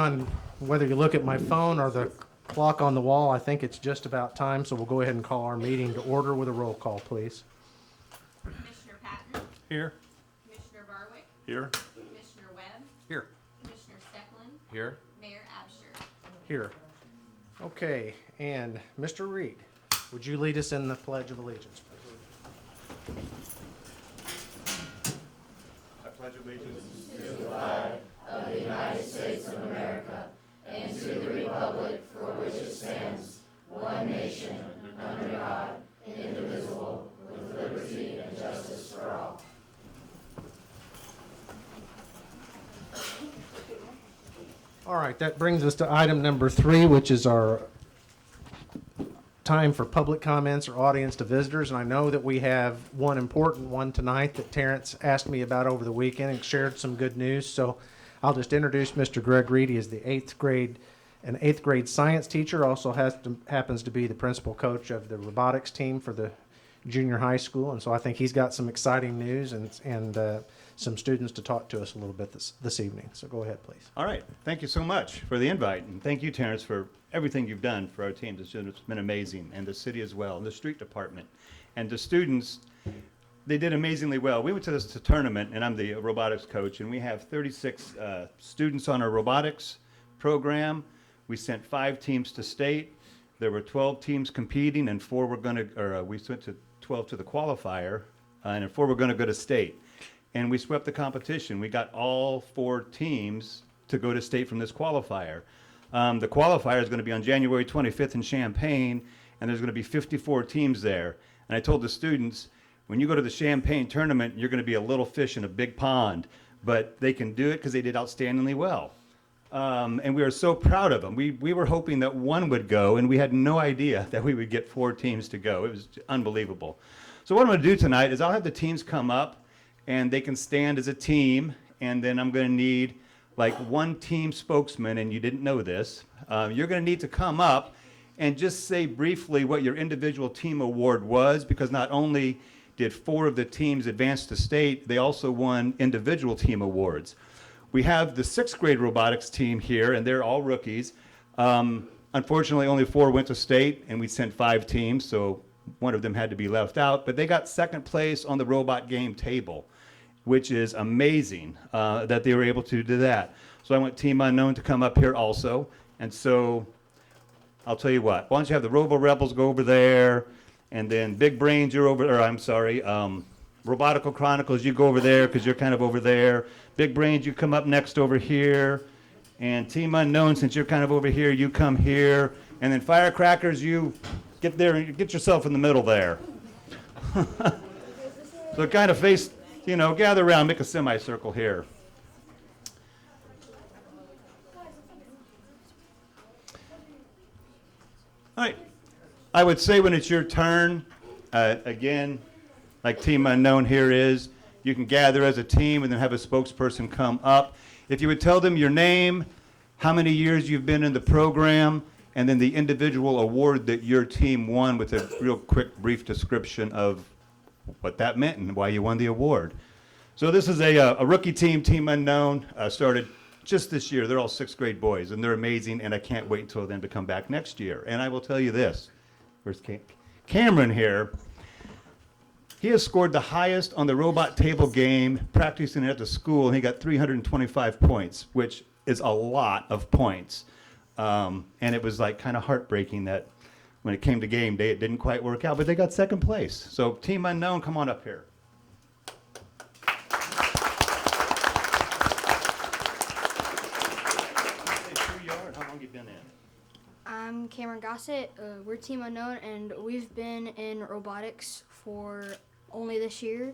On whether you look at my phone or the clock on the wall, I think it's just about time, so we'll go ahead and call our meeting to order with a roll call, please. Commissioner Patton, Here. Commissioner Barwick, Here. Commissioner Webb, Here. Commissioner Stecklin, Here. Mayor Absher. Here. Okay, and Mr. Reed, would you lead us in the Pledge of Allegiance, please? I pledge allegiance. All right, that brings us to item number 3, which is our time for public comments or audience to visitors. And I know that we have one important one tonight that Terrence asked me about over the weekend and shared some good news. So I'll just introduce Mr. Greg Reed. He is the an eighth grade science teacher, also happens to be the principal coach of the robotics team for the junior high school. And so I think he's got some exciting news and some students to talk to us a little bit this evening. So go ahead, please. All right. Thank you so much for the invite. And thank you, Terrence, for everything you've done for our team. It's been amazing. And the city as well, and the street department. And the students, they did amazingly well. We went to this tournament, and I'm the robotics coach, and we have 36 students on our robotics program. We sent 5 teams to state. There were 12 teams competing, and 4 were going to, we went to 12 to the qualifier, and 4 were going to go to state. And we swept the competition. We got all 4 teams to go to state from this qualifier. The qualifier is going to be on January 25th in Champaign, and there's going to be 54 teams there. And I told the students, when you go to the Champaign tournament, you're going to be a little fish in a big pond. But they can do it because they did outstandingly well. And we are so proud of them. We were hoping that 1 would go, and we had no idea that we would get 4 teams to go. It was unbelievable. So what I'm going to do tonight is I'll have the teams come up, and they can stand as a team, and then I'm going to need like 1 team spokesman, and you didn't know this. You're going to need to come up and just say briefly what your individual team award was, because not only did 4 of the teams advance to state, they also won individual team awards. We have the 6th grade robotics team here, and they're all rookies. Unfortunately, only 4 went to state, and we sent 5 teams, so one of them had to be left out. But they got 2nd place on the robot game table, which is amazing that they were able to do that. So I want Team Unknown to come up here also. And so I'll tell you what, why don't you have the Robo Rebels go over there, and then Big Brains, you're over, or I'm sorry, Robotical Chronicles, you go over there because you're kind of over there. Big Brains, you come up next over here. And Team Unknown, since you're kind of over here, you come here. And then Firecrackers, you get there and get yourself in the middle there. So kind of face, gather around, make a semicircle here. All right. I would say when it's your turn, again, like Team Unknown here is, you can gather as a team and then have a spokesperson come up. If you would tell them your name, how many years you've been in the program, and then the individual award that your team won with a real quick, brief description of what that meant and why you won the award. So this is a rookie team, Team Unknown, started just this year. They're all 6th grade boys, and they're amazing, and I can't wait until them to come back next year. And I will tell you this. Where's Cameron here? He has scored the highest on the robot table game, practicing at the school, and he got 325 points, which is a lot of points. And it was like kind of heartbreaking that when it came to game day, it didn't quite work out, but they got 2nd place. So Team Unknown, come on up here. How long you been in? I'm Cameron Gossett. We're Team Unknown, and we've been in robotics for only this year.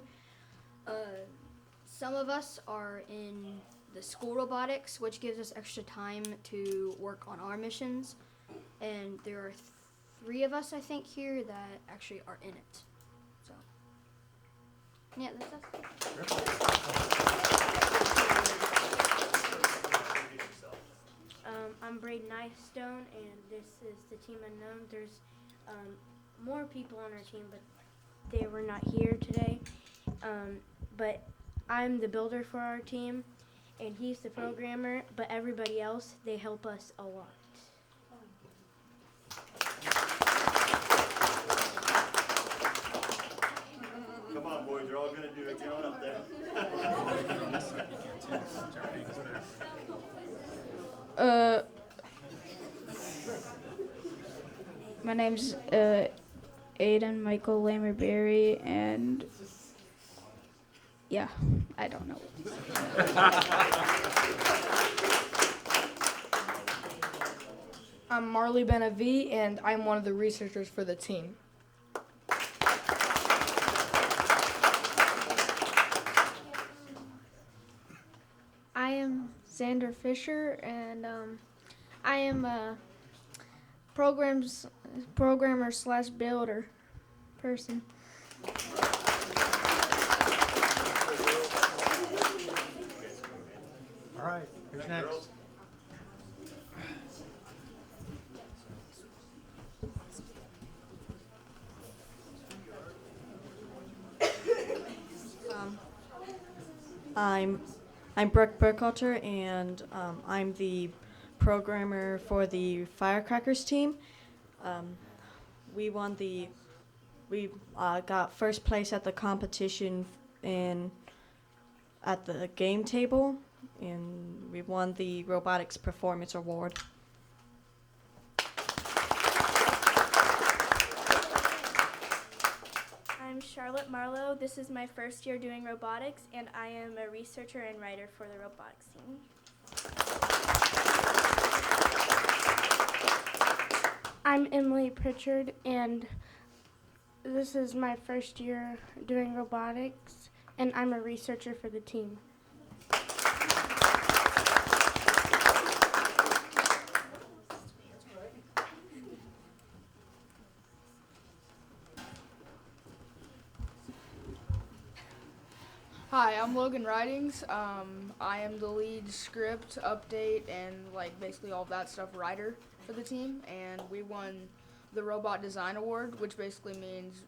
Some of us are in the school robotics, which gives us extra time to work on our missions. And there are 3 of us, I think, here that actually are in it. So, yeah, that's I'm Braden Knifestone, and this is the Team Unknown. There's more people on our team, but they were not here today. But I'm the builder for our team, and he's the programmer, but everybody else, they help us a lot. Come on, boys, you're all gonna do it. Get on up there. My name's Aiden Michael Lamerberry, and yeah, I don't know. I'm Marley Benavi, and I'm one of the researchers for the team. I am Xander Fisher, and I am a programmer slash builder person. All right, who's next? I'm Brooke Burkhalter, and I'm the programmer for the Firecrackers team. We got first place at the competition at the game table, and we won the Robotics Performance Award. I'm Charlotte Marlowe. This is my first year doing robotics, and I am a researcher and writer for the robotics team. I'm Emily Pritchard, and this is my first year doing robotics, and I'm a researcher for the team. Hi, I'm Logan Ridings. I am the lead script, update, and basically all of that stuff writer for the team, and we won the Robot Design Award, which basically means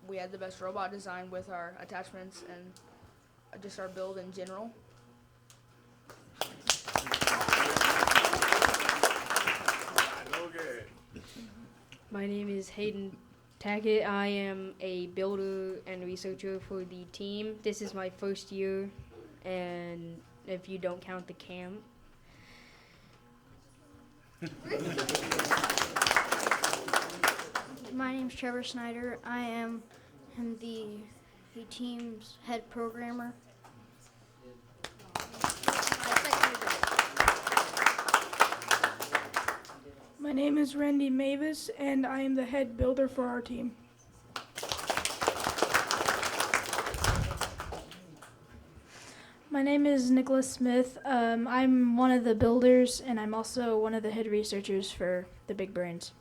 we had the best robot design with our attachments and just our build in general. My name is Hayden Tackett. I am a builder and researcher for the team. This is my first year, and if you don't count the camp. My name's Trevor Snyder. I am the team's head programmer. My name is Randy Mavis, and I am the head builder for our team. My name is Nicholas Smith. I'm one of the builders, and I'm also one of the head researchers for the Big Brains.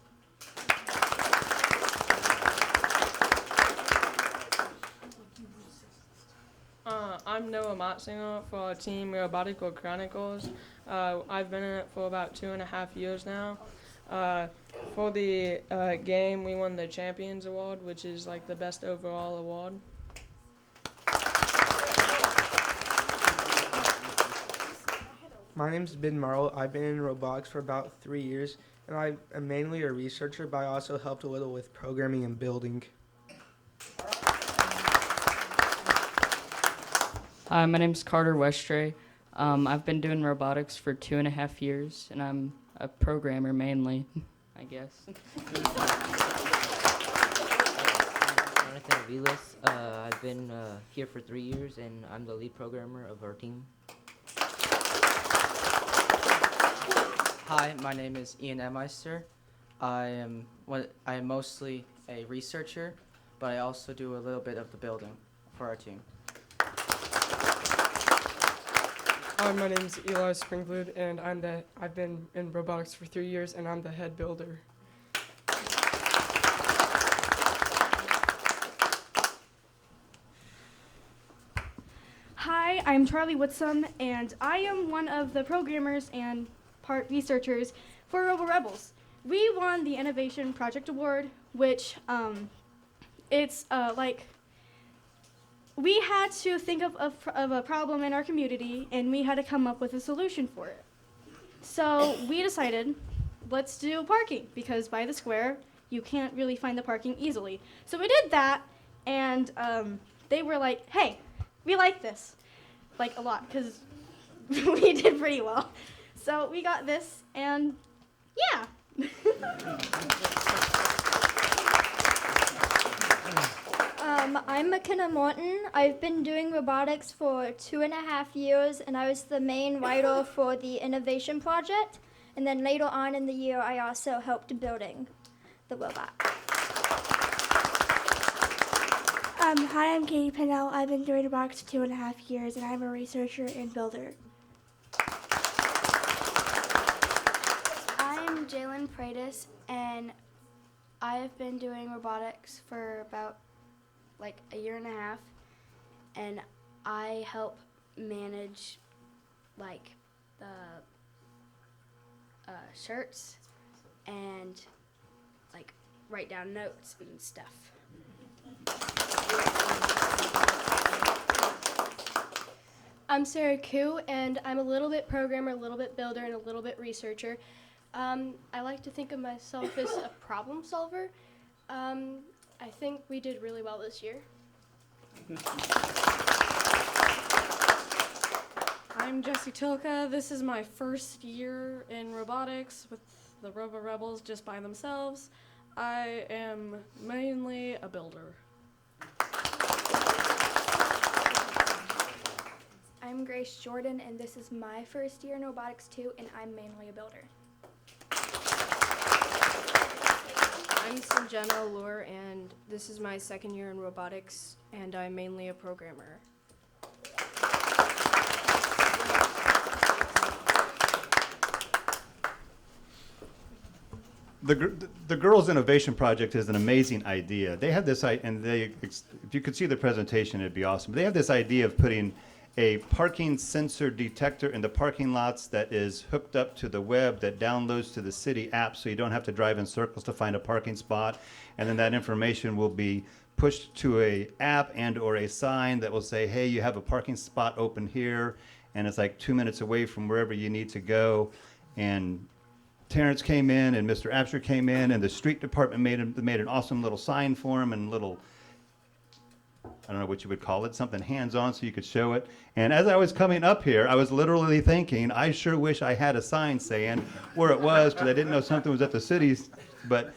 I'm Noah Motsinger for our team Robotical Chronicles. I've been in it for about 2.5 years now. For the game, we won the Champions Award, which is the best overall award. My name's Ben Marl. I've been in robotics for about 3 years, and I am mainly a researcher, but I also helped a little with programming and building. Hi, my name's Carter Westray. I've been doing robotics for 2.5 years, and I'm a programmer mainly, I guess. Jonathan Aviles. I've been here for 3 years, and I'm the lead programmer of our team. Hi, my name is Ian Emeister. I am mostly a researcher, but I also do a little bit of the building for our team. Hi, my name is Eli Springblood, and I've been in robotics for 3 years, and I'm the head builder. Hi, I'm Charlie Whitsom, and I am one of the programmers and part researchers for Robo Rebels. We won the Innovation Project Award, which it's we had to think of a problem in our community, and we had to come up with a solution for it. So we decided, let's do parking, because by the square, you can't really find the parking easily. So we did that, and they were like, hey, we like this, like a lot, because we did pretty well. So we got this, and yeah. I'm McKenna Morton. I've been doing robotics for 2.5 years, and I was the main writer for the innovation project. And then later on in the year, I also helped building the robot. Hi, I'm Katie Pennell. I've been doing robotics for 2.5 years, and I'm a researcher and builder. I'm Jalen Pratis, and I have been doing robotics for about like a year and a half, and I help manage like the shirts and like write down notes and stuff. I'm Sarah Koo, and I'm a little bit programmer, a little bit builder, and a little bit researcher. I like to think of myself as a problem solver. I think we did really well this year. I'm Jessie Tilka. This is my first year in robotics with the Robo Rebels just by themselves. I am mainly a builder. I'm Grace Jordan, and this is my first year in robotics too, and I'm mainly a builder. I'm Sanjana Allure, and this is my second year in robotics, and I'm mainly a programmer. The Girls Innovation Project is an amazing idea. They had this, and if you could see the presentation, it'd be awesome. They have this idea of putting a parking sensor detector in the parking lots that is hooked up to the web that downloads to the city app, so you don't have to drive in circles to find a parking spot. And then that information will be pushed to a app and or a sign that will say, hey, you have a parking spot open here, and it's like 2 minutes away from wherever you need to go. And Terrence came in, and Mr. Absher came in, and the street department made an awesome little sign for him, and little, I don't know what you would call it, something hands-on so you could show it. And as I was coming up here, I was literally thinking, I sure wish I had a sign saying where it was, because I didn't know something was at the city's, but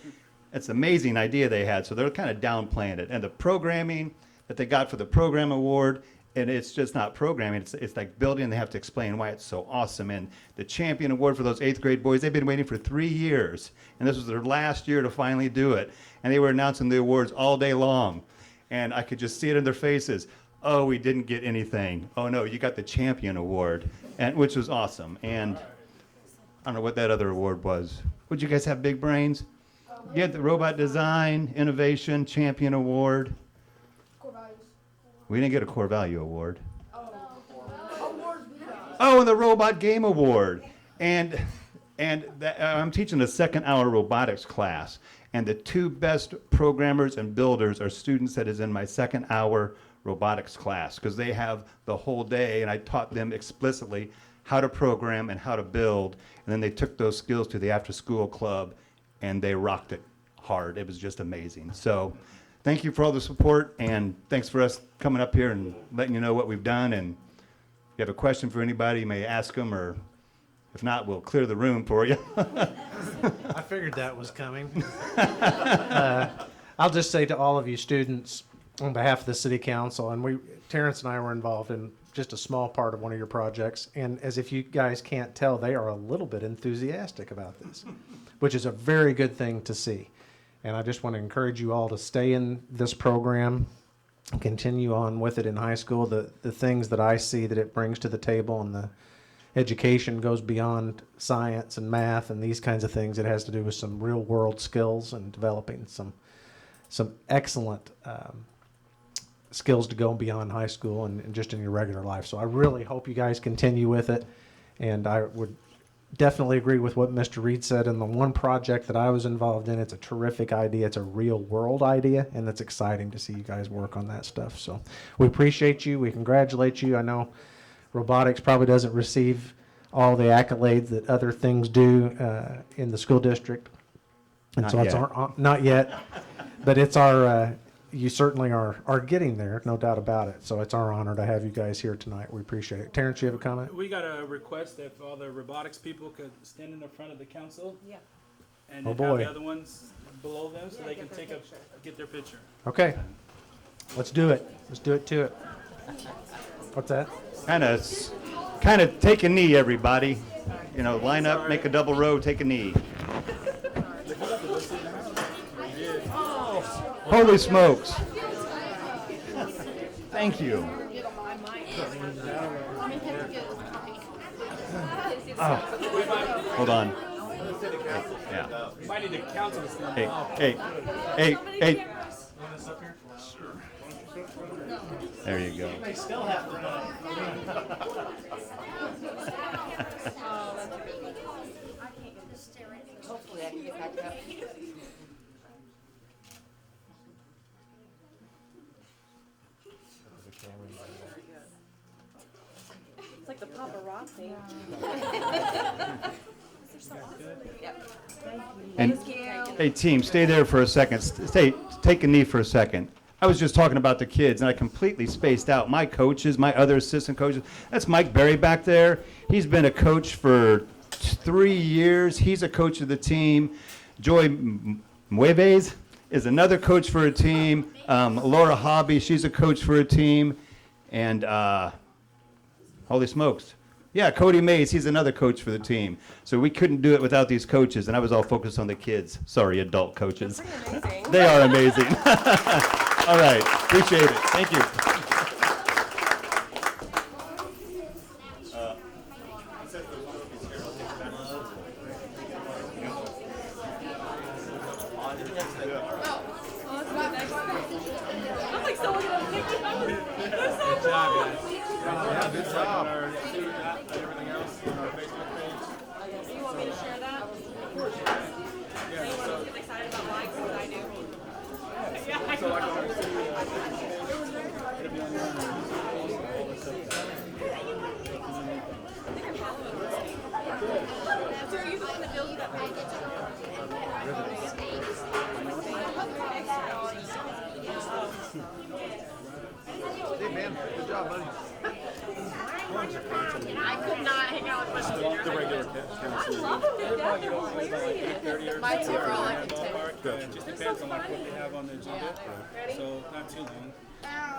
it's an amazing idea they had, so they're kind of downplaying it. And the programming that they got for the program award, and it's just not programming, it's like building, they have to explain why it's so awesome. And the champion award for those 8th grade boys, they've been waiting for 3 years, and this was their last year to finally do it. And they were announcing the awards all day long. And I could just see it in their faces. Oh, we didn't get anything. Oh no, you got the champion award, and which was awesome. And I don't know what that other award was. Would you guys have big brains? You had the robot design, innovation, champion award. We didn't get a core value award. Oh, and the robot game award. And I'm teaching a second-hour robotics class. And the 2 best programmers and builders are students that is in my second-hour robotics class, because they have the whole day, and I taught them explicitly how to program and how to build, and then they took those skills to the after-school club, and they rocked it hard. It was just amazing. So thank you for all the support, and thanks for us coming up here and letting you know what we've done. And if you have a question for anybody, you may ask them, or if not, we'll clear the room for you. I figured that was coming. I'll just say to all of you students, on behalf of the City Council, and Terrence and I were involved in just a small part of one of your projects, and as if you guys can't tell, they are a little bit enthusiastic about this, which is a very good thing to see. And I just want to encourage you all to stay in this program and continue on with it in high school. The things that I see that it brings to the table, and the education goes beyond science and math and these kinds of things. It has to do with some real world skills and developing some excellent skills to go beyond high school and just in your regular life. So I really hope you guys continue with it, and I would definitely agree with what Mr. Reed said. And the one project that I was involved in, it's a terrific idea. It's a real world idea, and it's exciting to see you guys work on that stuff. So we appreciate you. We congratulate you. I know robotics probably doesn't receive all the accolades that other things do in the school district. And Not so it's yet. not yet, but it's our, you certainly are getting there, no doubt about it. So it's our honor to have you guys here tonight. We appreciate it. Terrence, you have a comment? We got a request if all the robotics people could stand in the front of the council. Yeah. And Oh, then have boy. the other ones below them so they can get their picture. Okay, let's do it. Let's do it to it. What's that? Kind of take a knee, everybody. You know, line up, make a double row, take a knee. Holy smokes. Thank you. Hold on. Yeah. Might need the council to stand Hey, up. hey. There you go. They still have to run. Hopefully I can get back up. It's like the paparazzi. And hey, team, stay there for a second. Take a knee for a second. I was just talking about the kids, and I completely spaced out. My coaches, my other assistant coaches. That's Mike Berry back there. He's been a coach for 3 years. He's a coach of the team. Joy Mueves is another coach for a team. Laura Hobby, she's a coach for a team. And holy smokes. Yeah, Cody Mays, he's another coach for the team. So we couldn't do it without these coaches, and I was all focused on the kids. Sorry, adult coaches. They are amazing. All right, appreciate it. Thank you. Good job, guys. Yeah, good job. Everything else on our Facebook page. You want me to share that? Of course. Yeah, Anyone so- else get excited about likes what I do? So like on our city, it'll be on there. All this stuff. So are you the one that builds that page? Hey man, good job, buddy. I could not hang out with my junior. The regular I love them to death. They're hilarious. My two are all like It just depends on like what they have on the agenda. So not too long.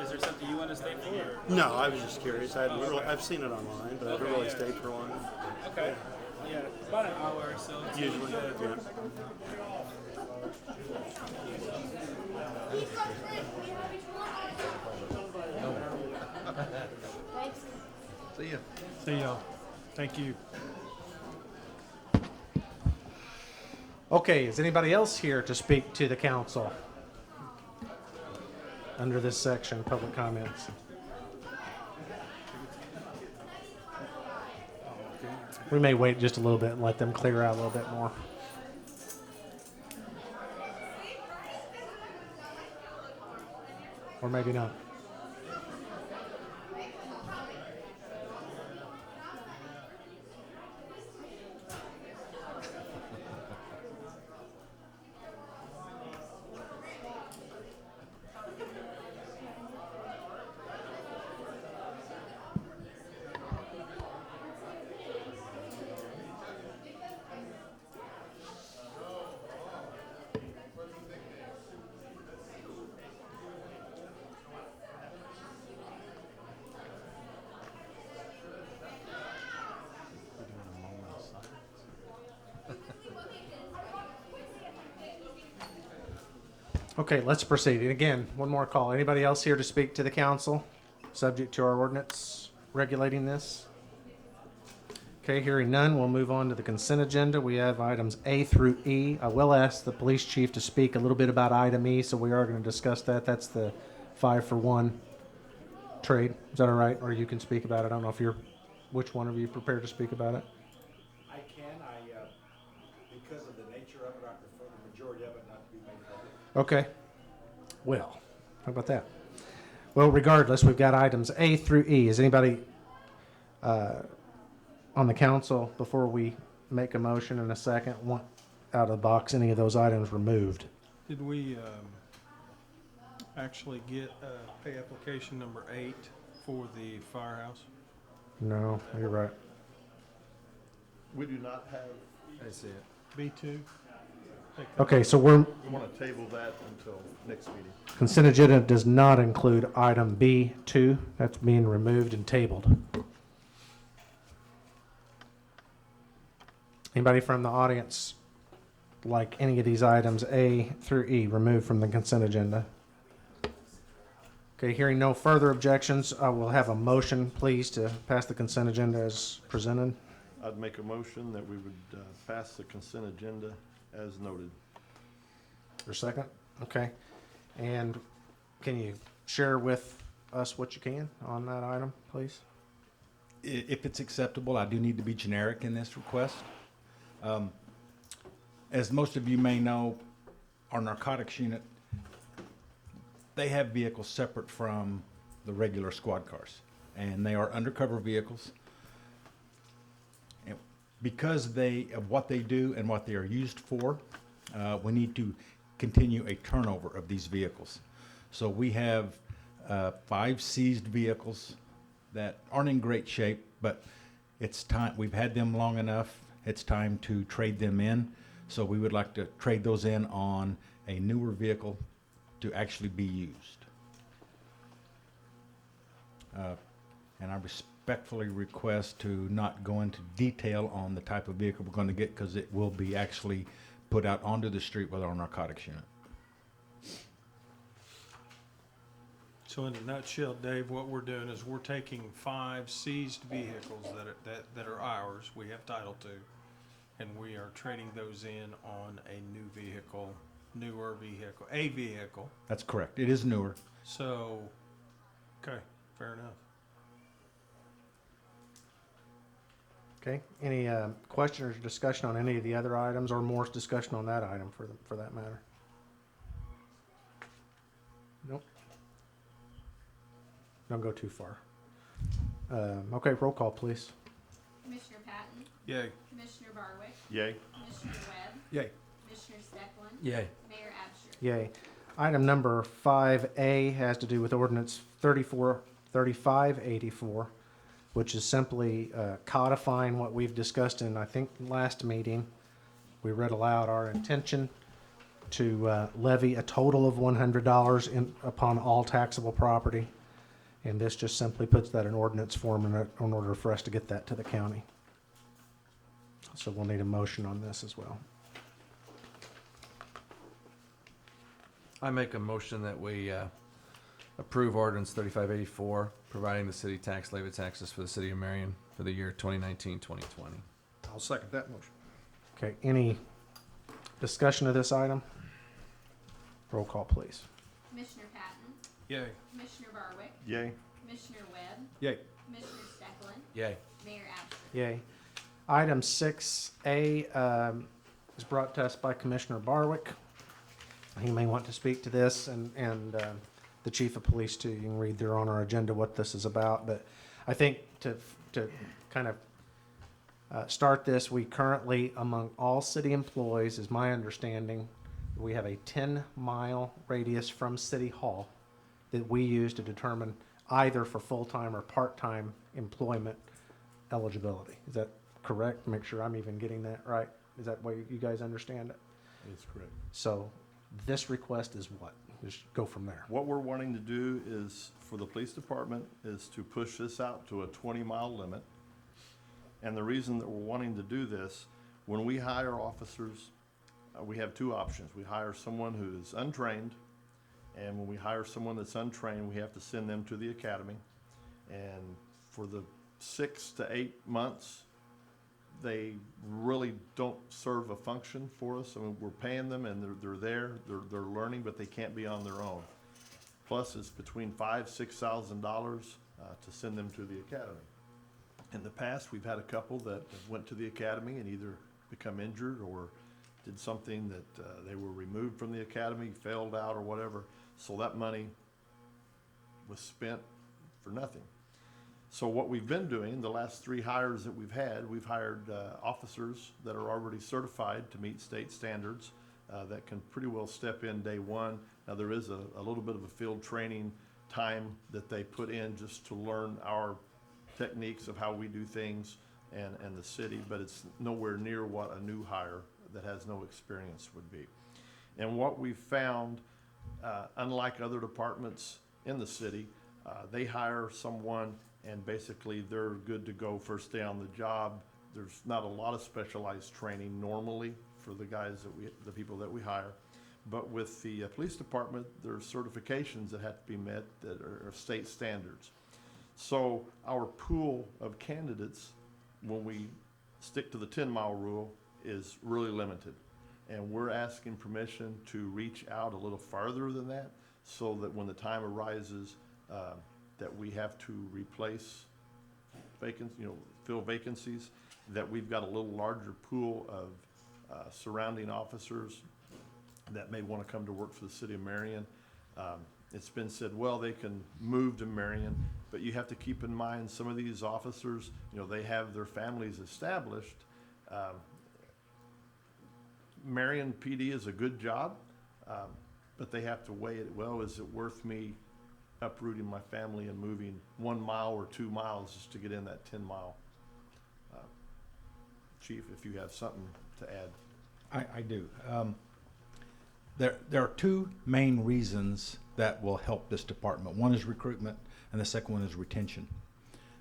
Is there something you want to stay for? No, I was just curious. I've seen it online, but I haven't really stayed for long. Okay. Yeah, about an hour or so. Usually, yeah. See ya. See y'all. Thank you. Okay, is anybody else here to speak to the council under this section, public comments? We may wait just a little bit and let them clear out a little bit more. Or maybe not. Okay, let's proceed. And again, one more call. Anybody else here to speak to the council, subject to our ordinance regulating this? Okay, hearing none, we'll move on to the consent agenda. We have items A through E. I will ask the police chief to speak a little bit about item E, so we are going to discuss that. That's the 5-for-1 trade. Is that all right? Or you can speak about it. I don't know if you're, which one of you prepared to speak about it? I can, because of the nature of it, I prefer the majority of it not to be made public. Okay. Well, how about that? Well, regardless, we've got items A through E. Is anybody on the council, before we make a motion in a second, want out of the box any of those items removed? Did we actually get pay application number 8 for the firehouse? No, you're right. We do not have. I see it. B2? Okay, so we're, We want to table that until next meeting. consent agenda does not include item B2. That's being removed and tabled. Anybody from the audience like any of these items A through E removed from the consent agenda? Okay, hearing no further objections, I will have a motion, please, to pass the consent agenda as presented. I'd make a motion that we would pass the consent agenda as noted. For a second? Okay. And can you share with us what you can on that item, please? If it's acceptable, I do need to be generic in this request. As most of you may know, our narcotics unit, they have vehicles separate from the regular squad cars, and they are undercover vehicles. And because of what they do and what they are used for, we need to continue a turnover of these vehicles. So we have 5 seized vehicles that aren't in great shape, but it's time, we've had them long enough, it's time to trade them in. So we would like to trade those in on a newer vehicle to actually be used. And I respectfully request to not go into detail on the type of vehicle we're going to get, because it will be actually put out onto the street with our narcotics unit. So in a nutshell, Dave, what we're doing is we're taking 5 seized vehicles that are ours, we have title to, and we are trading those in on a newer vehicle, a vehicle. That's correct. It is newer. So, okay, fair enough. Okay. Any question or discussion on any of the other items, or more discussion on that item for that matter? Nope. Don't go too far. Okay, roll call, please. Commissioner Patton. Yay. Commissioner Barwick. Yay. Commissioner Webb. Yay. Commissioner Stecklin. Yay. Mayor Absher. Yay. Item number 5A has to do with ordinance 3584, which is simply codifying what we've discussed in, I think, last meeting. We read aloud our intention to levy a total of $100 upon all taxable property. And this just simply puts that in ordinance form in order for us to get that to the county. So we'll need a motion on this as well. I make a motion that we approve ordinance 3584, providing the city tax levy taxes for the city of Marion for the year 2019-2020. I'll second that motion. Okay, any discussion of this item? Roll call, please. Commissioner Patton. Yay. Commissioner Barwick. Yay. Commissioner Webb. Yay. Commissioner Stecklin. Yay. Mayor Absher. Yay. Item 6A is brought to us by Commissioner Barwick. He may want to speak to this, and the chief of police too. You can read there on our agenda what this is about. But I think to kind of start this, we currently, among all city employees, is my understanding, we have a 10-mile radius from City Hall that we use to determine either for full-time or part-time employment eligibility. Is that correct? Make sure I'm even getting that right. Is that way you guys understand it? That's correct. So this request is what? Just go from there. What we're wanting to do is, for the police department, is to push this out to a 20-mile limit. And the reason that we're wanting to do this, when we hire officers, we have 2 options. We hire someone who is untrained, and when we hire someone that's untrained, we have to send them to the academy. And for the 6 to 8 months, they really don't serve a function for us. I mean, we're paying them, and they're there, they're learning, but they can't be on their own. Plus, it's between $5,000–6,000 to send them to the academy. In the past, we've had a couple that went to the academy and either become injured or did something that they were removed from the academy, failed out or whatever. So that money was spent for nothing. So what we've been doing, the last 3 hires that we've hired officers that are already certified to meet state standards that can pretty well step in day one. Now there is a little bit of a field training time that they put in just to learn our techniques of how we do things and the city, but it's nowhere near what a new hire that has no experience would be. And what we've found, unlike other departments in the city, they hire someone and basically they're good to go first day on the job. There's not a lot of specialized training normally for the guys the people that we hire. But with the police department, there's certifications that have to be met that are state standards. So our pool of candidates, when we stick to the 10-mile rule, is really limited. And we're asking permission to reach out a little farther than that so that when the time arises that we have to replace fill vacancies, that we've got a little larger pool of surrounding officers that may want to come to work for the city of Marion. It's been said, well, they can move to Marion, but you have to keep in mind some of these officers, they have their families established. Marion PD is a good job, but they have to weigh it. Well, is it worth me uprooting my family and moving 1 mile or 2 miles just to get in that 10-mile? Chief, if you have something to add. I do. There are 2 main reasons that will help this department. One is recruitment, and the second one is retention.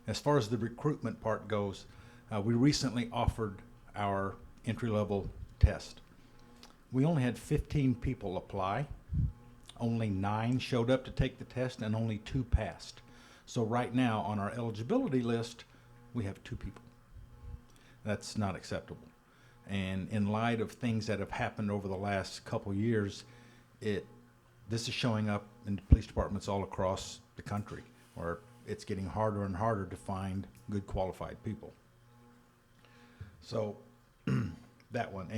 As far as the recruitment part goes, we recently offered our entry-level test. We only had 15 people apply. Only 9 showed up to take the test, and only 2 passed. So right now, on our eligibility list, we have 2 people. That's not acceptable. And in light of things that have happened over the last couple years, this is showing up in police departments all across the country, where it's getting harder and harder to find good qualified people. So that one.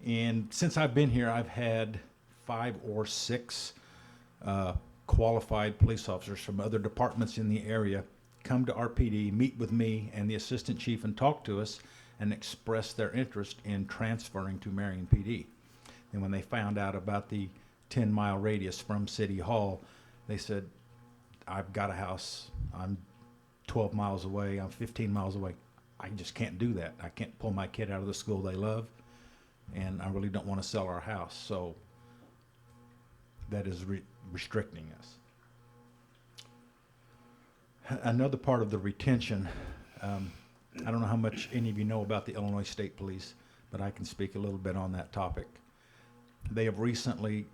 And since I've been here, I've had 5 or 6 qualified police officers from other departments in the area come to RPD, meet with me and the assistant chief and talk to us and express their interest in transferring to Marion PD. And when they found out about the 10-mile radius from City Hall, they said, I've got a house, I'm 12 miles away, I'm 15 miles away. I just can't do that. I can't pull my kid out of the school they love, and I really don't want to sell our house. So that is restricting us. Another part of the retention, I don't know how much any of you know about the Illinois State Police, but I can speak a little bit on that topic. They have recently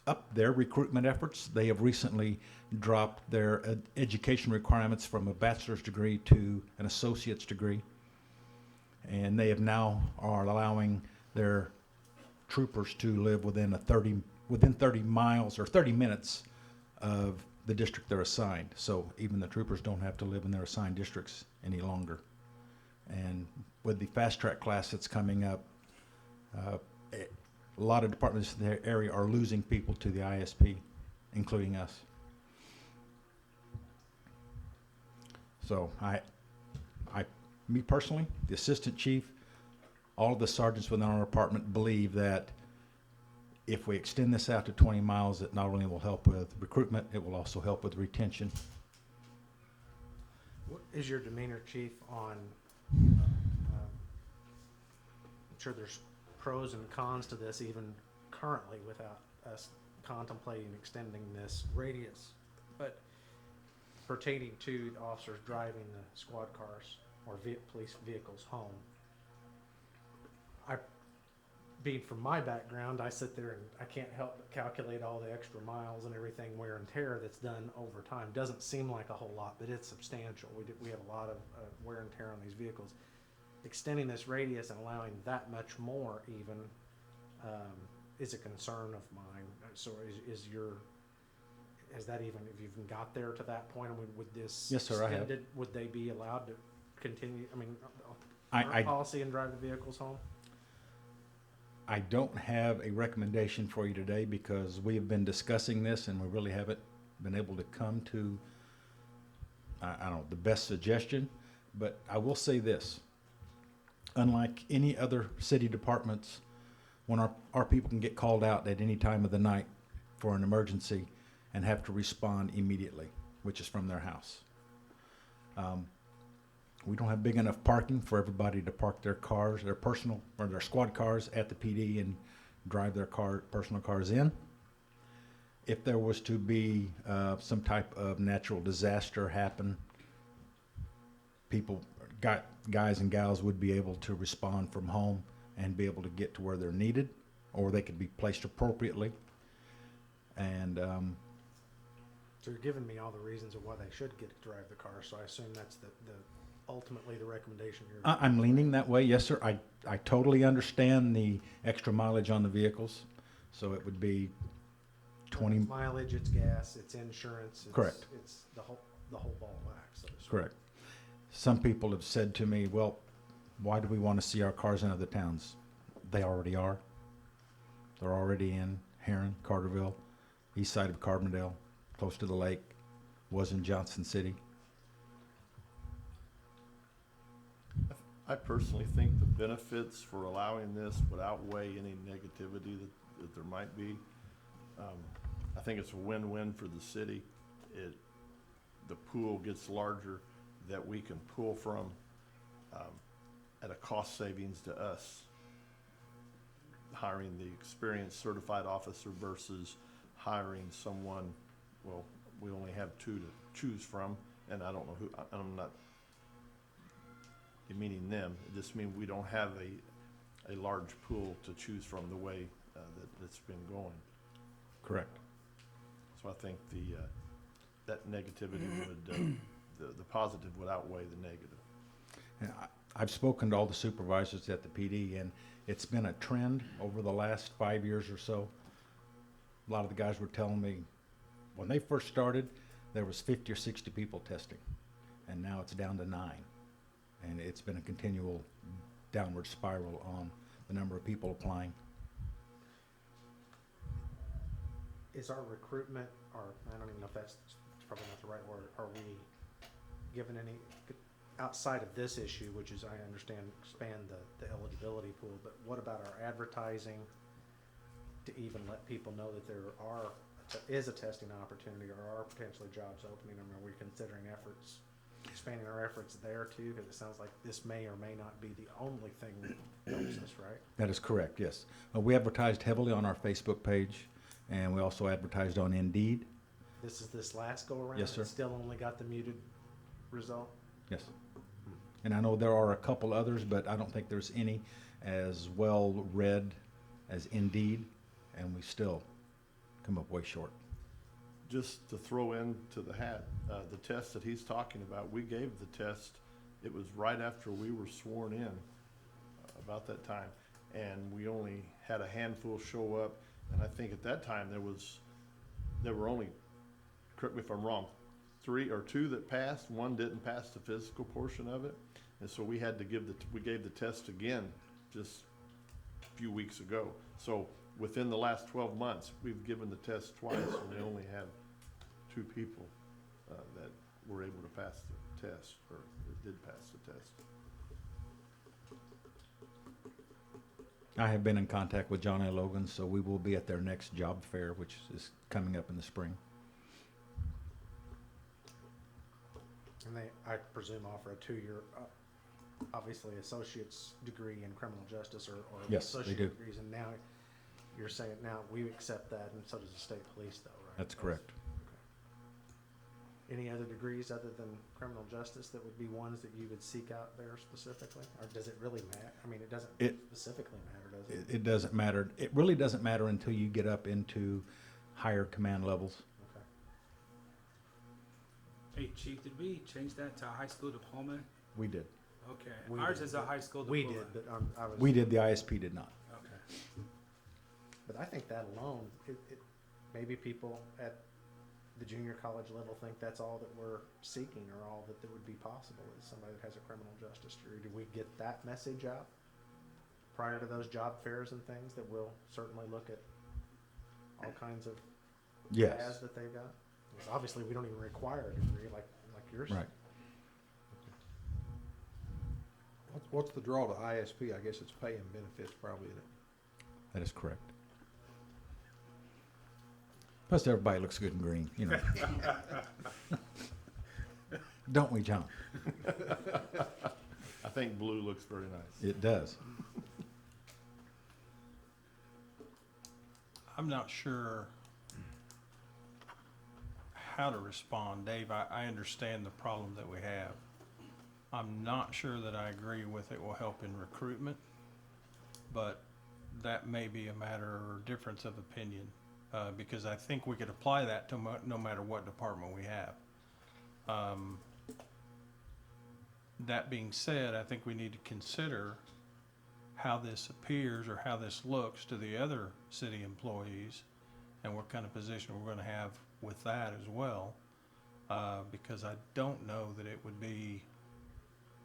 up their recruitment efforts. They have recently dropped their education requirements from a bachelor's degree to an associate's degree. And they have now are allowing their troopers to live within 30 miles or 30 minutes of the district they're assigned. So even the troopers don't have to live in their assigned districts any longer. And with the fast track class that's coming up, a lot of departments in the area are losing people to the ISP, including us. So me personally, the assistant chief, all of the sergeants within our department believe that if we extend this out to 20 miles, it not only will help with recruitment, it will also help with retention. What is your demeanor, Chief, on, I'm sure there's pros and cons to this even currently without us contemplating extending this radius, but pertaining to the officers driving the squad cars or police vehicles home. Being from my background, I sit there and I can't help but calculate all the extra miles and everything wear and tear that's done over time. Doesn't seem like a whole lot, but it's substantial. We have a lot of wear and tear on these vehicles. Extending this radius and allowing that much more even is a concern of mine. So has that even, if you've even got there to that point, I mean, would this Yes, sir, I have. would they be allowed to continue, I mean, I policy and drive the vehicles home? I don't have a recommendation for you today because we have been discussing this and we really haven't been able to come to, I don't know, the best suggestion. But I will say this, unlike any other city departments, when our people can get called out at any time of the night for an emergency and have to respond immediately, which is from their house. We don't have big enough parking for everybody to park their cars, their personal or their squad cars at the PD and drive their personal cars in. If there was to be some type of natural disaster happen, guys and gals would be able to respond from home and be able to get to where they're needed, or they could be placed appropriately. And So you're giving me all the reasons of why they should get to drive the car, so I assume that's the ultimately the recommendation you're. I'm leaning that way, yes, sir. I totally understand the extra mileage on the vehicles, so it would be 20. It's mileage, it's gas, it's insurance. Correct. It's the whole ball of wax. So to speak. Correct. Some people have said to me, well, why do we want to see our cars in other towns? They already are. They're already in Heron, Carterville, east side of Carbondale, close to the lake, was in Johnson City. I personally think the benefits for allowing this would outweigh any negativity that there might be. I think it's a win-win for the city. The pool gets larger that we can pull from at a cost savings to us. Hiring the experienced certified officer versus hiring someone, well, we only have two to choose from, and I don't know who, I'm not demeaning them. It just means we don't have a large pool to choose from the way that's been going. Correct. So I think that negativity would, the positive would outweigh the negative. And I've spoken to all the supervisors at the PD, and it's been a trend over the last 5 years or so. A lot of the guys were telling me when they first started, there was 50 or 60 people testing, and now it's down to 9. And it's been a continual downward spiral on the number of people applying. Is our recruitment, or I don't even know if that's probably not the right word, are we given any, outside of this issue, which is, I understand, expand the eligibility pool, but what about our advertising to even let people know that there is a testing opportunity or are potentially jobs opening? I mean, are we considering expanding our efforts there too? Because it sounds like this may or may not be the only thing that helps us, right? That is correct, yes. We advertised heavily on our Facebook page, and we also advertised on Indeed. This is this last go around? Yes, sir. It still only got the muted result? Yes. And I know there are a couple others, but I don't think there's any as well read as Indeed, and we still come up way short. Just to throw into the hat, the test that he's talking about, we gave the test, it was right after we were sworn in, about that time, and we only had a handful show up, and I think at that time there were only, correct me if I'm wrong, 3 or 2 that passed, 1 didn't pass the physical portion of it, and so we had to we gave the test again just a few weeks ago. So within the last 12 months, we've given the test twice, and we only have 2 people that were able to pass the test, or that did pass the test. I have been in contact with John A. Logan, so we will be at their next job fair, which is coming up in the spring. And they, I presume, offer a 2-year, obviously, associate's degree in criminal justice or Yes, they associate do. degrees. And now you're saying now we accept that, and so does the state police, though, right? That's correct. Any other degrees other than criminal justice that would be ones that you would seek out there specifically? Or does it really matter? I mean, it doesn't specifically matter, does it? It doesn't matter. It really doesn't matter until you get up into higher command levels. Hey, Chief, did we change that to a high school diploma? We did. Okay. Ours is a high school diploma. We did, but I was. We did. The ISP did not. Okay. But I think that alone, maybe people at the junior college level think that's all that we're seeking, or all that would be possible is somebody that has a criminal justice degree. Do we get that message out? prior to those job fairs and things, that we'll certainly look at all kinds of Yes. paths that they've got? Because obviously, we don't even require a degree like yours. Right. What's the draw to ISP? I guess it's pay and benefits probably, isn't it? That is correct. Plus, everybody looks good in green, you know. Don't we, John? I think blue looks very nice. It does. I'm not sure how to respond. Dave, I understand the problem that we have. I'm not sure that I agree with it will help in recruitment, but that may be a matter or difference of opinion, because I think we could apply that to no matter what department we have. That being said, I think we need to consider how this appears or how this looks to the other city employees and what kind of position we're going to have with that as well, because I don't know that it would be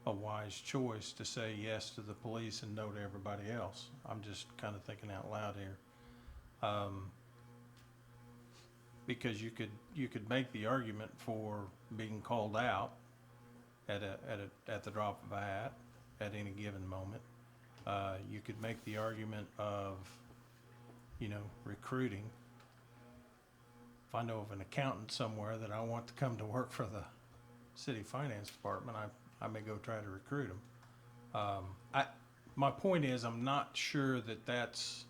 a wise choice to say yes to the police and no to everybody else. I'm just kind of thinking out loud here. Because you could make the argument for being called out at the drop of a hat at any given moment. You could make the argument of, recruiting. If I know of an accountant somewhere that I want to come to work for the city finance department, I may go try to recruit them. My point is, I'm not sure that that's.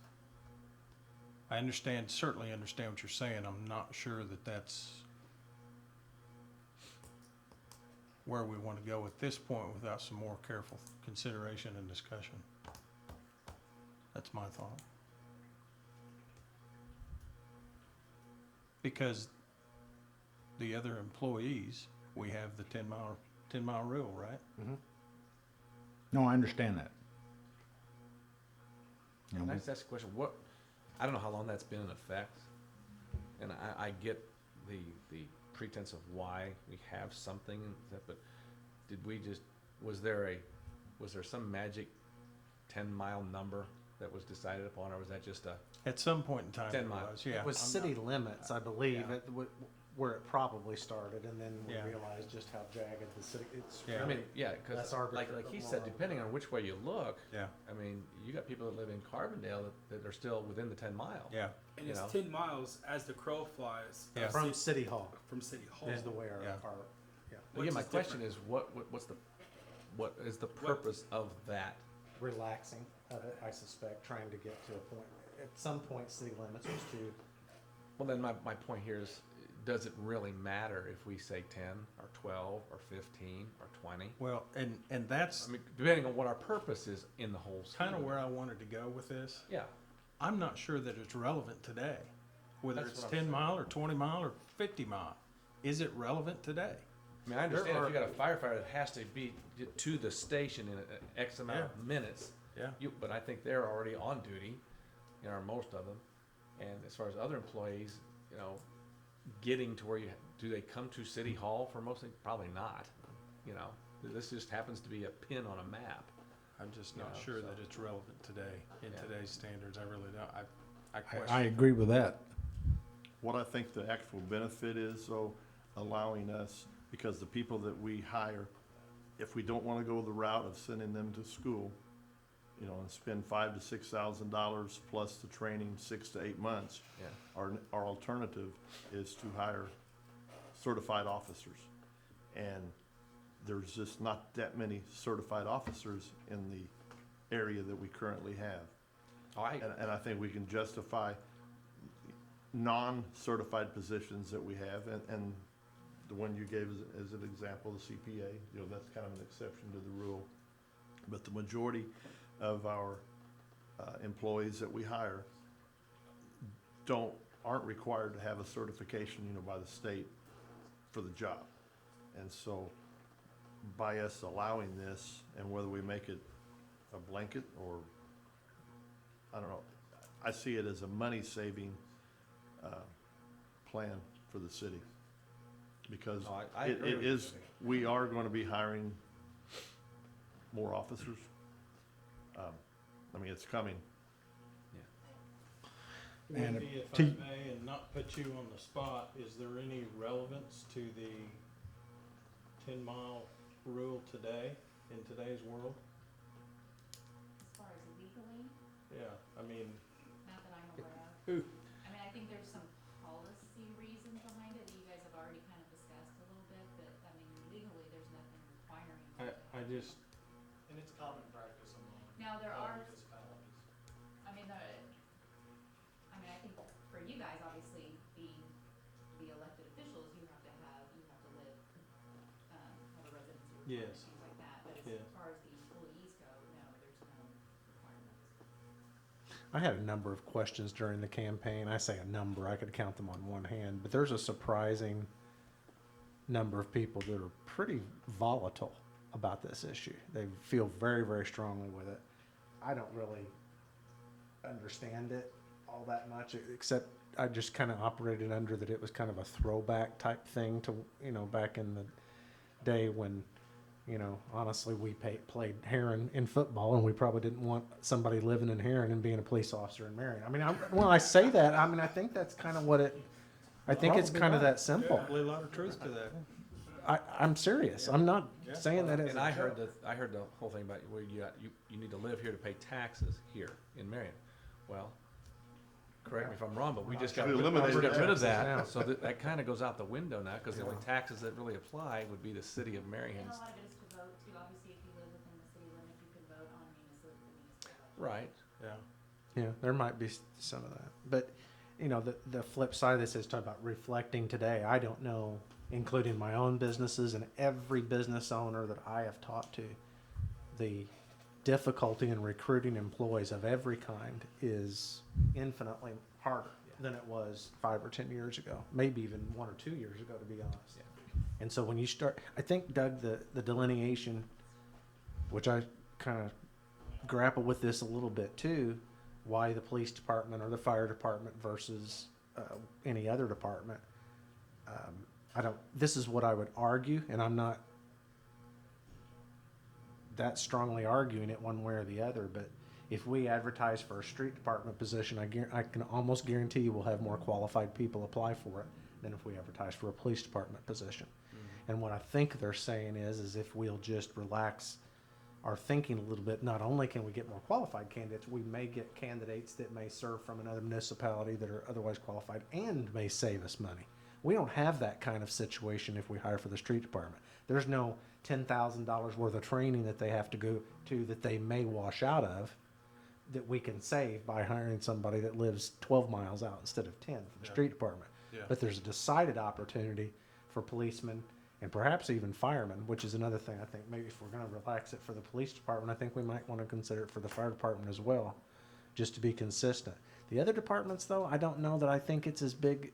I certainly understand what you're saying. I'm not sure that that's where we want to go at this point without some more careful consideration and discussion. That's my thought. Because the other employees, we have the 10-mile rule, right? Mm-hmm. No, I understand that. You know, Can I just ask a question? I don't know how long that's been in effect, and I get the pretense of why we have something, but was there some magic 10-mile number that was decided upon, or was that just At some point in time, 10 it miles? was, yeah. It was city limits, I believe, Yeah. where it probably started, and then we Yeah. realized just how jagged the city. It's Yeah. I mean, really- yeah, because that's like arbitrary. he said, depending on which way you look, Yeah. I mean, you got people that live in Carbondale that are still within the 10 mile. Yeah. And You it's know? 10 miles as the crow flies. Yeah. From City Hall From City Hall. is the way our, Yeah. yeah, But again, my Which is question different. is, what is the purpose of that? relaxing of it, I suspect, trying to get to a point. At some point, city limits was too. Well, then my point here is, does it really matter if we say 10 or 12 or 15 or 20? Well, and that's I mean, depending on what our purpose is in the whole scheme. kind of where I wanted to go with this. Yeah. I'm not sure that it's relevant today, whether That's it's what I'm 10 mile or 20 mile or 50 mile. Is it relevant today? I mean, I understand There if you got a firefighter that has to be to the station in X amount of minutes. Yeah. But I think they're already on duty, or most of them. And as far as other employees, getting to where do they come to City Hall for most things? Probably not. This just happens to be a pin on a map. I'm just not sure that it's relevant today in today's standards. I really don't. I question. I agree with that. What I think the actual benefit is, though, allowing us, because the people that we hire, if we don't want to go the route of sending them to school, and spend $5,000 to $6,000 plus the training 6 to 8 months, Yeah. our alternative is to hire certified officers. And there's just not that many certified officers in the area that we currently have. And I think we can justify non-certified positions that we have, and the one you gave as an example, the CPA, that's kind of an exception to the rule. But the majority of our employees that we hire aren't required to have a certification, by the state for the job. And so by us allowing this, and whether we make it a blanket or, I don't know, I see it as a money-saving plan for the city. Because I it agree with is, you. we are going to be hiring more officers. I mean, it's coming. And Wendy, if to- I may, and not put you on the spot, is there any relevance to the 10-mile rule today, in today's world? As far as legally, Yeah, I mean, not that I'm aware of. Ooh. I mean, I think there's some policy reasons behind it that you guys have already kind of discussed a little bit, but I mean, legally, there's nothing requiring. I just, And it's common practice among Now, there are, municipalities. I mean, I think for you guys, obviously, being the elected officials, you have to live, have a residency requirement, Yes. things like that. But Yes. as far as the employees go, no, there's no requirements. I had a number of questions during the campaign. I say a number, I could count them on one hand, but there's a surprising number of people that are pretty volatile about this issue. They feel very, very strongly with it. I don't really understand it all that much, except I just kind of operated under that it was kind of a throwback type thing to, back in the day when, honestly, we played Heron in football, and we probably didn't want somebody living in Heron and being a police officer in Marion. I mean, when I say that, I mean, I think that's kind of what I think it's kind of that simple. probably a lot of truth to that. I'm serious. I'm not saying that as And a I heard joke. I heard the whole thing about where you need to live here to pay taxes here in Marion. Well, correct me if I'm wrong, but we just got We rid eliminated of taxes that. now. So that kind of goes out the window now, because the only taxes that really apply would be the city of And Marion's. a lot of it is to vote too. Obviously, if you live within the city limits, you can vote on municipal. Right. Yeah. Yeah, there might be some of that. But, the flip side of this is talking about reflecting today. I don't know, including my own businesses and every business owner that I have talked to, the difficulty in recruiting employees of every kind is infinitely harder than it was 5 or 10 years ago, maybe even 1 or 2 years ago, to be honest. And so when you start, I think, Doug, the delineation, which I kind of grapple with this a little bit too, why the police department or the fire department versus any other department. This is what I would argue, and I'm not that strongly arguing it one way or the other, but if we advertise for a street department position, I can almost guarantee you we'll have more qualified people apply for it than if we advertise for a police department position. And what I think they're saying is if we'll just relax our thinking a little bit, not only can we get more qualified candidates, we may get candidates that may serve from another municipality that are otherwise qualified and may save us money. We don't have that kind of situation if we hire for the street department. There's no $10,000 worth of training that they have to go to that they may wash out of that we can save by hiring somebody that lives 12 miles out instead of 10 for the street department. Yeah. But there's a decided opportunity for policemen and perhaps even firemen, which is another thing I think maybe if we're going to relax it for the police department, I think we might want to consider it for the fire department as well, just to be consistent. The other departments, though, I don't know that I think it's as big.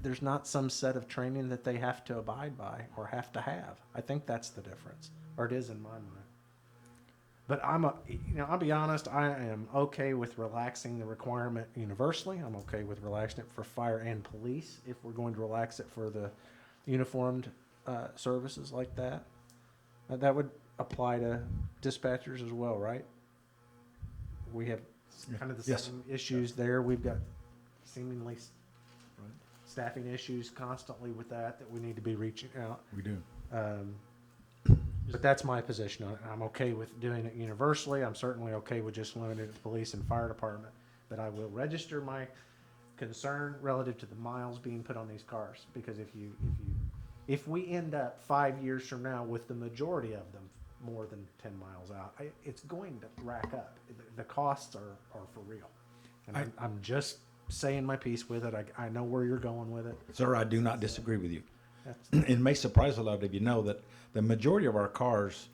There's not some set of training that they have to abide by or have to have. I think that's the difference, or it is in my mind. But I'll be honest, I am okay with relaxing the requirement universally. I'm okay with relaxing it for fire and police if we're going to relax it for the uniformed services like that. That would apply to dispatchers as well, right? We have kind of the Yes. same issues there. We've got seemingly staffing issues constantly with that we need to be reaching out. We do. But that's my position on it. I'm okay with doing it universally. I'm certainly okay with just limiting it to police and fire department. But I will register my concern relative to the miles being put on these cars, because if we end up 5 years from now with the majority of them more than 10 miles out, it's going to rack up. The costs are for real. And I'm just saying my piece with it. I know where you're going with it. Sir, I do not disagree with you. That's- It may surprise a lot of you know that the majority of our cars,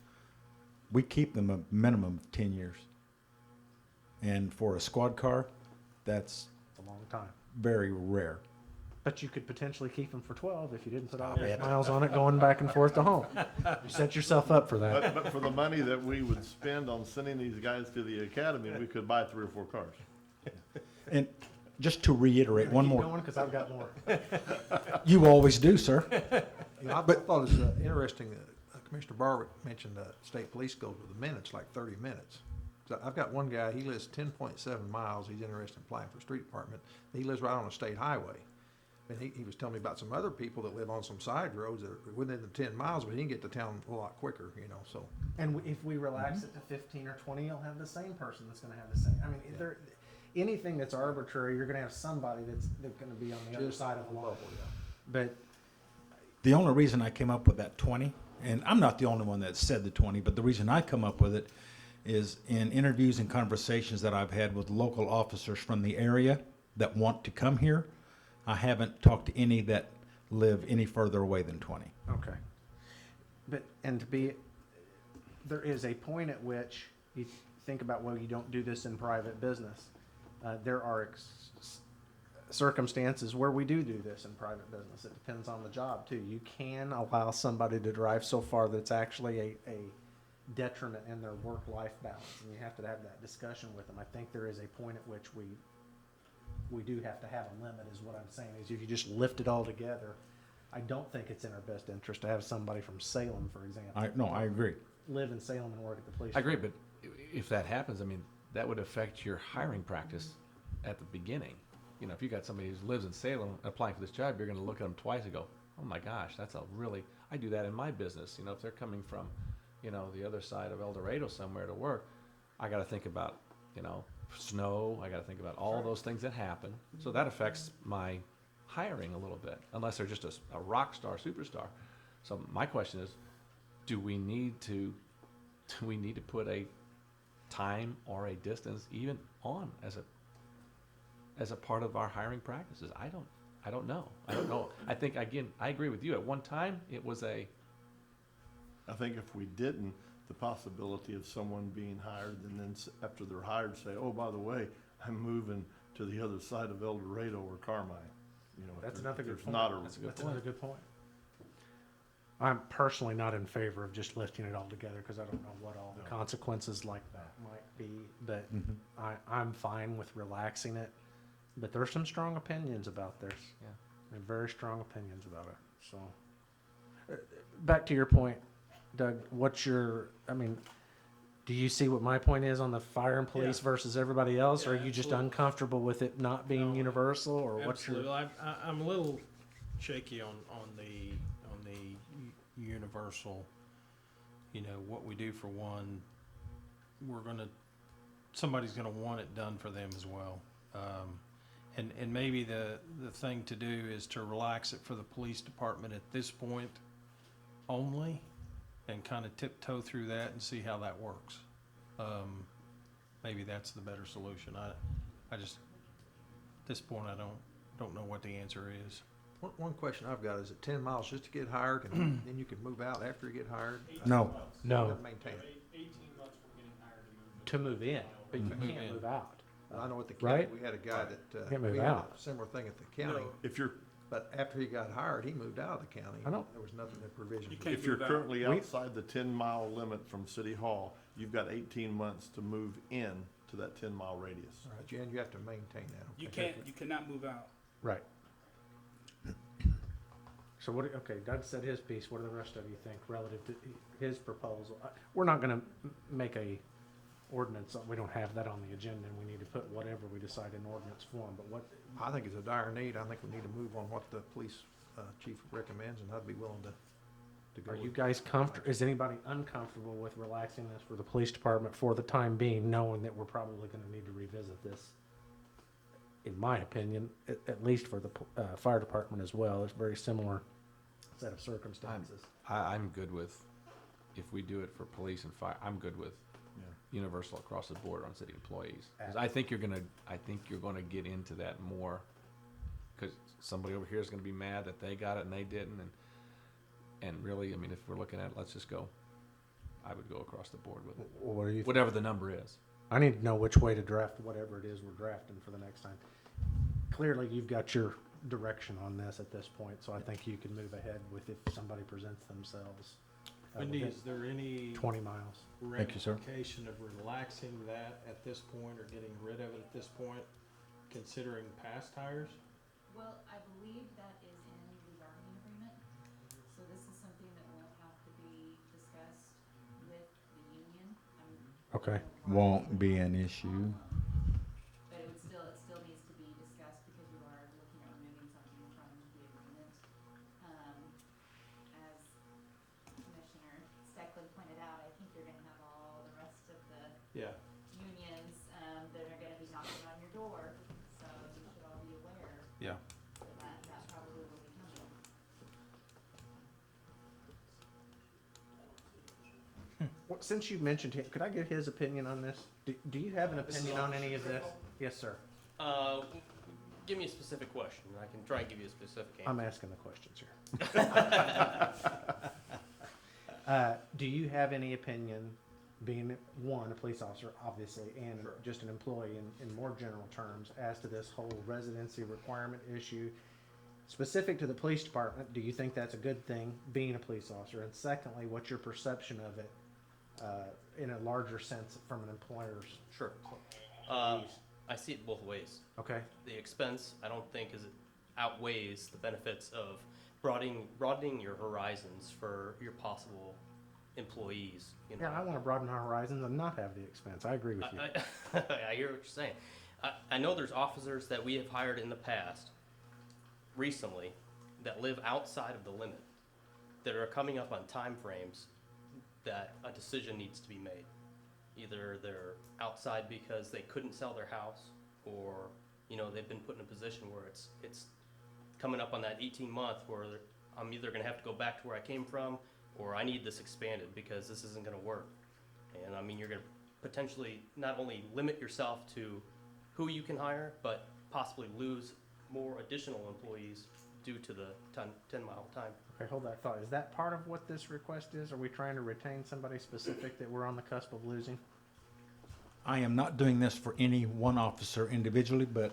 we keep them a minimum of 10 years. And for a squad car, that's a long time. very rare. But you could potentially keep them for 12 if you didn't put all Stop those it. miles on it going back and forth to home. You set yourself up for that. But for the money that we would spend on sending these guys to the academy, we could buy 3 or 4 cars. And just to reiterate one more, Because I've got more. you always do, sir. I thought it was interesting that Commissioner Barwick mentioned state police goes with the minutes, like 30 minutes. 'Cause I've got one guy, he lives 10.7 miles, he's interested in applying for street department. He lives right on a state highway. And he was telling me about some other people that live on some side roads that are within the 10 miles, but he can get to town a lot quicker, you know, so. And if we relax it to 15 or 20, you'll have the same person that's going to have the same. I mean, anything that's arbitrary, you're going to have somebody that's going to be on the other side of the law. But The only reason I came up with that 20, and I'm not the only one that said the 20, but the reason I come up with it is in interviews and conversations that I've had with local officers from the area that want to come here, I haven't talked to any that live any further away than 20. okay. There is a point at which you think about, well, you don't do this in private business. There are circumstances where we do this in private business. It depends on the job too. You can allow somebody to drive so far that it's actually a detriment in their work-life balance, and you have to have that discussion with them. I think there is a point at which we do have to have a limit, is what I'm saying, is if you just lift it all together, I don't think it's in our best interest to have somebody from Salem, for example. I agree. Live in Salem and work at the police. I agree, but if that happens, I mean, that would affect your hiring practice at the beginning. You know, if you got somebody who lives in Salem applying for this job, you're going to look at them twice and go, oh my gosh, I do that in my business. You know, if they're coming from, you know, the other side of El Dorado somewhere to work, I got to think about, you know, snow. I got to think about all those things that happen. So that affects my hiring a little bit, unless they're just a rock star, superstar. So my question is, do we need to put a time or a distance even on as a part of our hiring practices? I don't know. I think, again, I agree with you. At one time, it was I think if we didn't, the possibility of someone being hired and then after they're hired say, oh, by the way, I'm moving to the other side of El Dorado or Carmine. You know, That's another good point. That's another good point. I'm personally not in favor of just lifting it all together, because I don't know what all the consequences like that might be. But I'm fine with relaxing it. But there's some strong opinions about this. Yeah. And very strong opinions about it. So, back to your point, Doug, do you see what my point is on the fire and police versus everybody else? Or are you just uncomfortable with it not being universal, or what's your? Absolutely. I'm a little shaky on the universal. You know, what we do for one, somebody's gonna want it done for them as well. And maybe the thing to do is to relax it for the police department at this point only, and kind of tiptoe through that and see how that works. Maybe that's the better solution. I just, at this point, I don't know what the answer is. One question I've got, is it 10 miles just to get hired and then you can move out after you get hired? No. No. Maintain it. 18 months for getting hired to move. To move in, but you can't move out. I know at the county, Right? we had a guy that, Can't move we had a out. similar thing at the county. If But after he got hired, he moved out of the county. I know. There was nothing in provision. can't if you're move out. currently outside the 10-mile limit from City Hall, you've got 18 months to move in to that 10-mile radius. Right, Jen, you have to maintain that. You okay? you cannot move out. Right. So Doug said his piece. What do the rest of you think relative to his proposal? We're not gonna make a ordinance. We don't have that on the agenda, and we need to put whatever we decide in ordinance form, but what? I think it's a dire need. I think we need to move on what the police chief recommends, and I'd be willing to go. Are you guys comfortable? Is anybody uncomfortable with relaxing this for the police department for the time being, knowing that we're probably gonna need to revisit this? In my opinion, at least for the fire department as well, it's a very similar set of circumstances. I'm good with, if we do it for police and fire, I'm good with universal across the board on city employees. 'Cause I think you're gonna get into that more, because somebody over here is gonna be mad that they got it and they didn't, and really, I mean, if we're looking at it, let's just go, I would go across the board with it. What do you think? Whatever the number is. I need to know which way to draft whatever it is we're drafting for the next time. Clearly, you've got your direction on this at this point, so I think you can move ahead with if somebody presents themselves. Wendy, within is there any 20 miles. Thank you, sir. ramification of relaxing that at this point, or getting rid of it at this point, considering past hires? Well, I believe that is in the bargaining agreement, so this is something that will have to be discussed with the union. I'm Okay. Won't be an issue. But it still needs to be discussed because you are looking at removing something from the agreement. As Commissioner Steckland pointed out, I think you're gonna have all the rest of the Yeah. unions, that are gonna be knocking on your door, so you should all be aware Yeah. that probably will be coming. Since you mentioned him, could I get his opinion on this? Do you have an opinion on any of this? Yes, sir. Give me a specific question, and I can try and give you a specific answer. I'm asking the questions here. Do you have any opinion, being one, a police officer, obviously, and just an employee in more general terms, as to this whole residency requirement issue? Specific to the police department, do you think that's a good thing, being a police officer? And secondly, what's your perception of it in a larger sense from an employer's? Sure. I see it both ways. Okay. The expense, I don't think, outweighs the benefits of broadening your horizons for your possible employees. You know? Yeah, I want to broaden our horizons and not have the expense. I agree with you. I hear what you're saying. I know there's officers that we have hired in the past, recently, that live outside of the limit, that are coming up on time frames that a decision needs to be made. Either they're outside because they couldn't sell their house, or they've been put in a position where it's coming up on that 18-month where I'm either going to have to go back to where I came from, or I need this expanded because this isn't going to work. And I mean, you're going to potentially not only limit yourself to who you can hire, but possibly lose more additional employees due to the 10-mile time. Okay, hold that thought. Is that part of what this request is? Are we trying to retain somebody specific that we're on the cusp of losing? I am not doing this for any one officer individually, but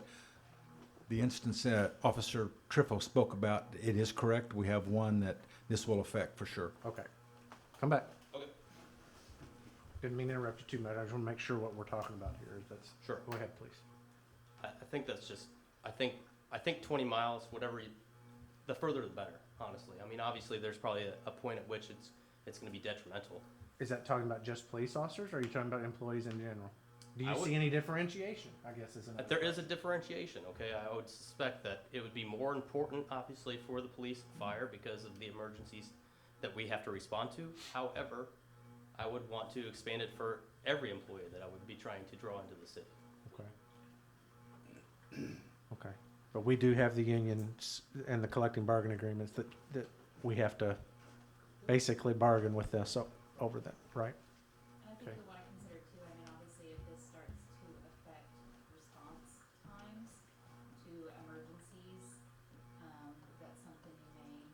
the instance that Officer Triffo spoke about, it is correct. We have one that this will affect for sure. Okay. Come back. Okay. Didn't mean to interrupt you too much. I just want to make sure what we're talking about here. That's Sure. Go ahead, please. I think that's just, I think 20 miles, the further the better, honestly. I mean, obviously, there's probably a point at which it's going to be detrimental. Is that talking about just police officers, or are you talking about employees in general? Do you I would- see any differentiation, I guess, is another There is a question. differentiation, okay? I would suspect that it would be more important, obviously, for the police and fire because of the emergencies that we have to respond to. However, I would want to expand it for every employee that I would be trying to draw into the city. Okay. Okay. But we do have the unions and the collective bargaining agreements that we have to basically bargain with this over that, right? And I think Okay. we want to consider too, I mean, obviously, if this starts to affect response times to emergencies, that's something you may need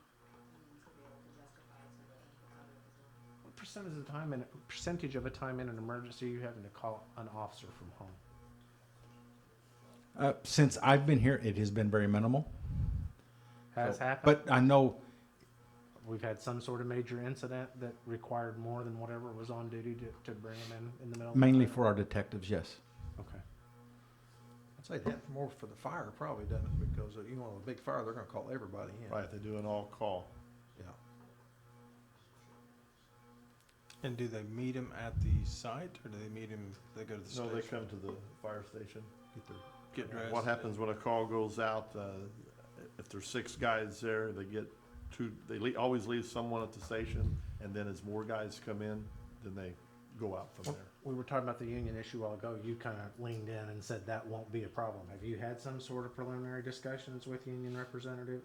to be able to justify to the public as well. What percentage of a time in an emergency are you having to call an officer from home? Since I've been here, it has been very minimal. Has So- happened? But I know We've had some sort of major incident that required more than whatever was on duty to bring them in the middle of the mainly night? for our detectives, yes. Okay. I'd say that more for the fire probably, doesn't it? Because, a big fire, they're gonna call everybody in. Right, they do an all-call. Yeah. And do they meet him at the site, or do they meet him, they go to the No, station? they come to the fire station. Get dressed. What happens when a call goes out, if there's 6 guys there, they get 2, always leave someone at the station, and then as more guys come in, then they go out from there. We were talking about the union issue a while ago. You kind of leaned in and said that won't be a problem. Have you had some sort of preliminary discussions with union representative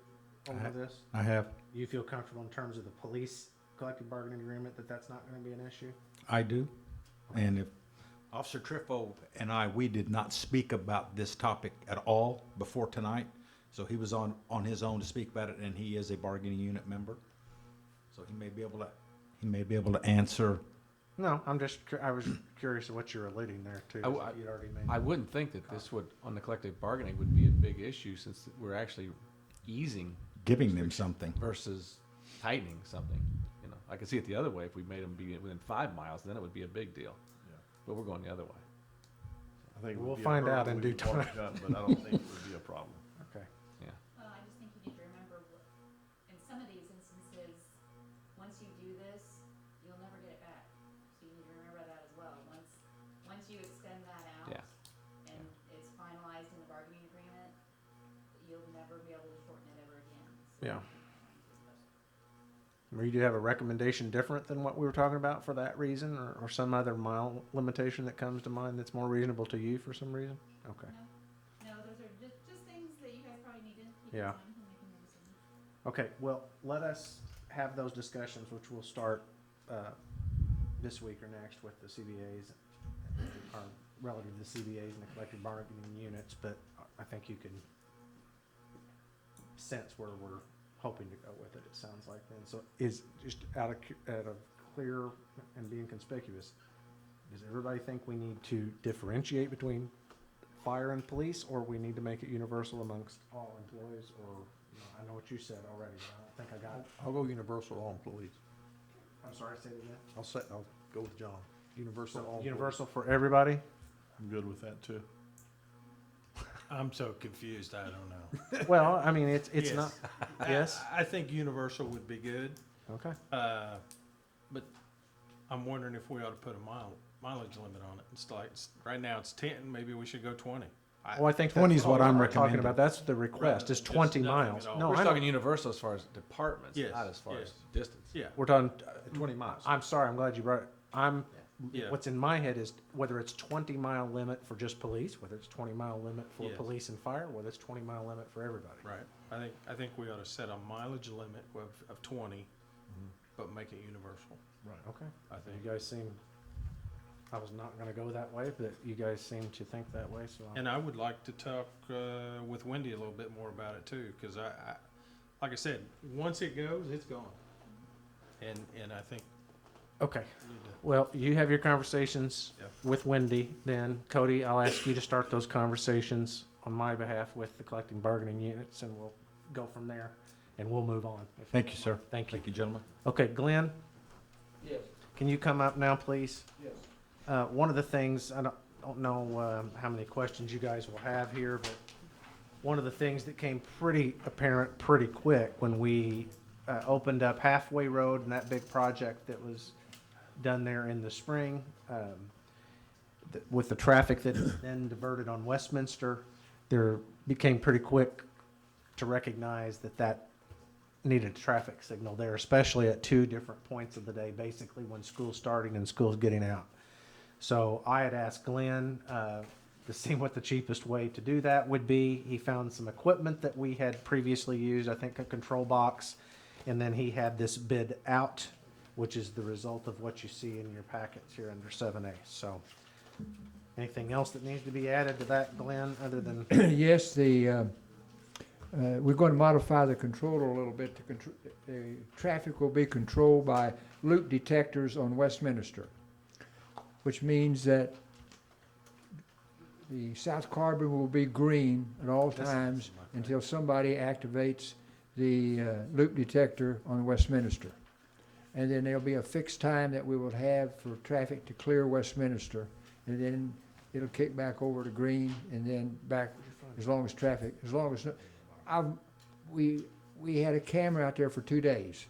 over this? I have. You feel comfortable in terms of the police collective bargaining agreement that that's not going to be an issue? I do. And if Officer Triffo and we did not speak about this topic at all before tonight. So he was on his own to speak about it, and he is a bargaining unit member. So he may be able to answer. No, I was curious of what you're alluding there to. You'd already made. I wouldn't think that this would, on the collective bargaining, would be a big issue since we're actually easing. Giving them something. Versus tightening something. I could see it the other way. If we made them be within 5 miles, then it would be a big deal. Yeah. But we're going the other way. I think it We'll would be a find hurdle out in we due could walk time. down, but I don't think it would be a problem. Okay. Yeah. Well, I just think you need to remember, in some of these instances, once you do this, you'll never get it back. So you need to remember that as well. Once never be able to shorten it ever again. Yeah. Or you do have a recommendation different than what we were talking about for that reason, or some other mile limitation that comes to mind that's more reasonable to you for some reason? Okay. No, those are just things that you guys probably need to keep Yeah. in mind when making your decision. Okay, well, let us have those discussions, which will start this week or next with the CBAs, or relative to the CBAs and the collective bargaining units, but I think you can sense where we're hoping to go with it, it sounds like then. So is, just out of clear and being conspicuous, does everybody think we need to differentiate between fire and police, or we need to make it universal amongst all employees, or, you know, I know what you said already, but I don't think I got it. I'll go universal all employees. I'm sorry, say it again. I'll go with John. Universal all employees. Universal for everybody? I'm good with that too. I'm so confused, I don't know. Well, I mean, it's Yes. not, yes? I think universal would be good, Okay. but I'm wondering if we ought to put a mileage limit on it. It's like, right now it's 10, maybe we should go 20. Well, I think 20 that's is what all I'm we're talking recommending. about. That's the request, is Just 20 nothing miles. at all. No, We're I talking don't, universal as far as departments, Yes, not as far yes. as distance. Yeah, we're talking, 20 miles. I'm sorry, I'm glad you brought it. Yeah. What's in my head is whether it's 20-mile limit for just police, whether it's 20-mile limit for Yes. police and fire, whether it's 20-mile limit for everybody. right. I think we ought to set a mileage limit of 20, but make it universal. Right. Okay. I think. You guys seem, I was not gonna go that way, but you guys seem to think that way, so. And I would like to talk with Wendy a little bit more about it too, because I, like I said, once it goes, it's gone. And I think. Okay. we need to- Well, you have your conversations Yep. with Wendy, then Cody, I'll ask you to start those conversations on my behalf with the collective bargaining units, and we'll go from there, and we'll move on. Thank you, sir. Thank you. Thank you, gentlemen. Okay, Glenn, Yes. can you come up now, please? Yes. One of the things, I don't know how many questions you guys will have here, but one of the things that came pretty apparent pretty quick when we opened up Halfway Road and that big project that was done there in the spring, with the traffic that is then diverted on Westminster, there became pretty quick to recognize that needed a traffic signal there, especially at two different points of the day, basically when school's starting and school's getting out. So I had asked Glenn to see what the cheapest way to do that would be. He found some equipment that we had previously used, I think a control box, and then he had this bid out, which is the result of what you see in your packets here under 7A. So anything else that needs to be added to that, Glenn, other than? Yes, we're going to modify the controller a little bit. The traffic will be controlled by loop detectors on Westminster, which means that the South Carbon will be green at all times until somebody activates the loop detector on Westminster. And then there'll be a fixed time that we will have for traffic to clear Westminster, and then it'll kick back over to green, and then back as long as we had a camera out there for 2 days.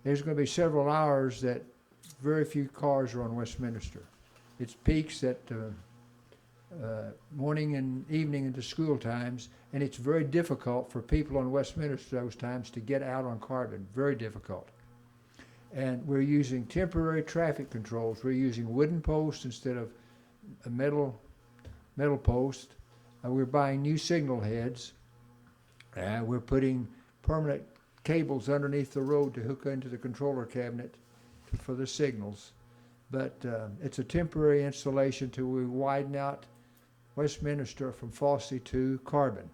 There's going to be several hours that very few cars are on Westminster. It's peaks at morning and evening into school times, and it's very difficult for people on Westminster those times to get out on Carbon, very difficult. And we're using temporary traffic controls. We're using wooden posts instead of a metal post. We're buying new signal heads. We're putting permanent cables underneath the road to hook into the controller cabinet for the signals. But it's a temporary installation till we widen out Westminster from Fossey to Carbon.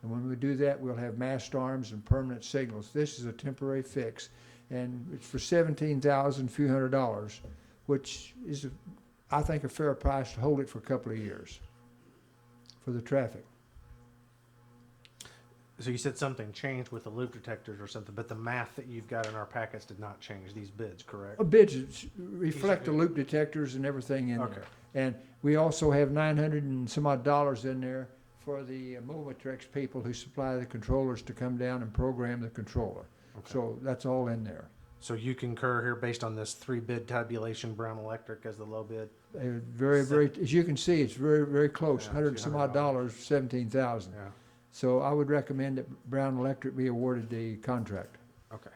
And when we do that, we'll have mast arms and permanent signals. This is a temporary fix. And it's for $17,000, few $100s, which is, I think, a fair price to hold it for a couple of years for the traffic. So you said something changed with the loop detectors or something, but the math that you've got in our packets did not change these bids, correct? Bids reflect the loop detectors and everything in there. And we also have $900 and some odd in there for the Movatrex people who supply the controllers to come down and program the controller. Okay. So that's all in there. So you concur here based on this 3-bid tabulation, Brown Electric as the low bid? Very, as you can see, it's very, very close. Yeah, $100 and some odd, $200. 17,000. Yeah. So I would recommend that Brown Electric be awarded the contract. Okay.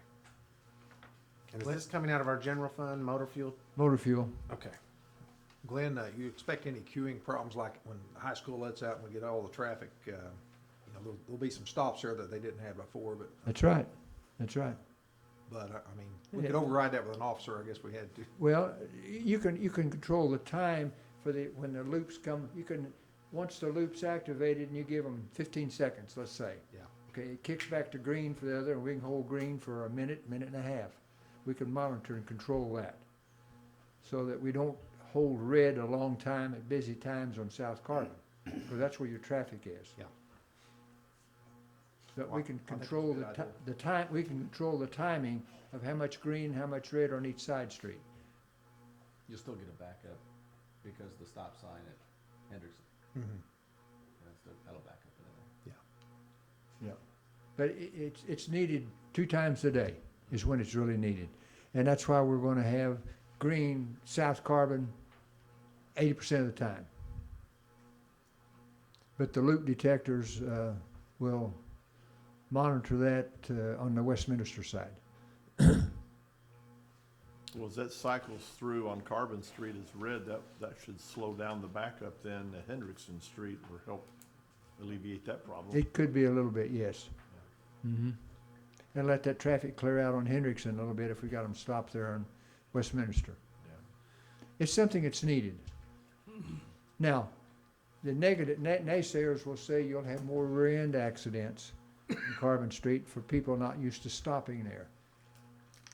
And is this coming out of our general fund, motor fuel? Motor fuel. Okay. Glenn, you expect any queuing problems like when high school lets out and we get all the traffic? There'll be some stops there that they didn't have before, but. That's right. That's right. But, I mean, we could override that with an officer, I guess we had to. Well, you can control the time for when the loops come. Once the loop's activated and you give them 15 seconds, let's say. Yeah. Okay, it kicks back to green for the other, and we can hold green for a minute, minute and a half. We can monitor and control that so that we don't hold red a long time at busy times on South Carbon, because that's where your traffic is. Yeah. But we can I think it's a control good the idea. time. We can control the timing of how much green, how much red on each side street. You'll still get a backup because the stop sign at Henderson. Mhm. That'll back up in there. Yeah. But it's needed 2 times a day is when it's really needed. And that's why we're going to have green South Carbon 80% of the time. But the loop detectors will monitor that on the Westminster side. Well, as that cycles through on Carbon Street as red, that should slow down the backup then at Hendrickson Street or help alleviate that problem. It could be a little bit, yes. Mm-hmm. And let that traffic clear out on Hendrickson a little bit if we got them stopped there on Westminster. Yeah. It's something that's needed. Now, the negative naysayers will say you'll have more rear-end accidents in Carbon Street for people not used to stopping there.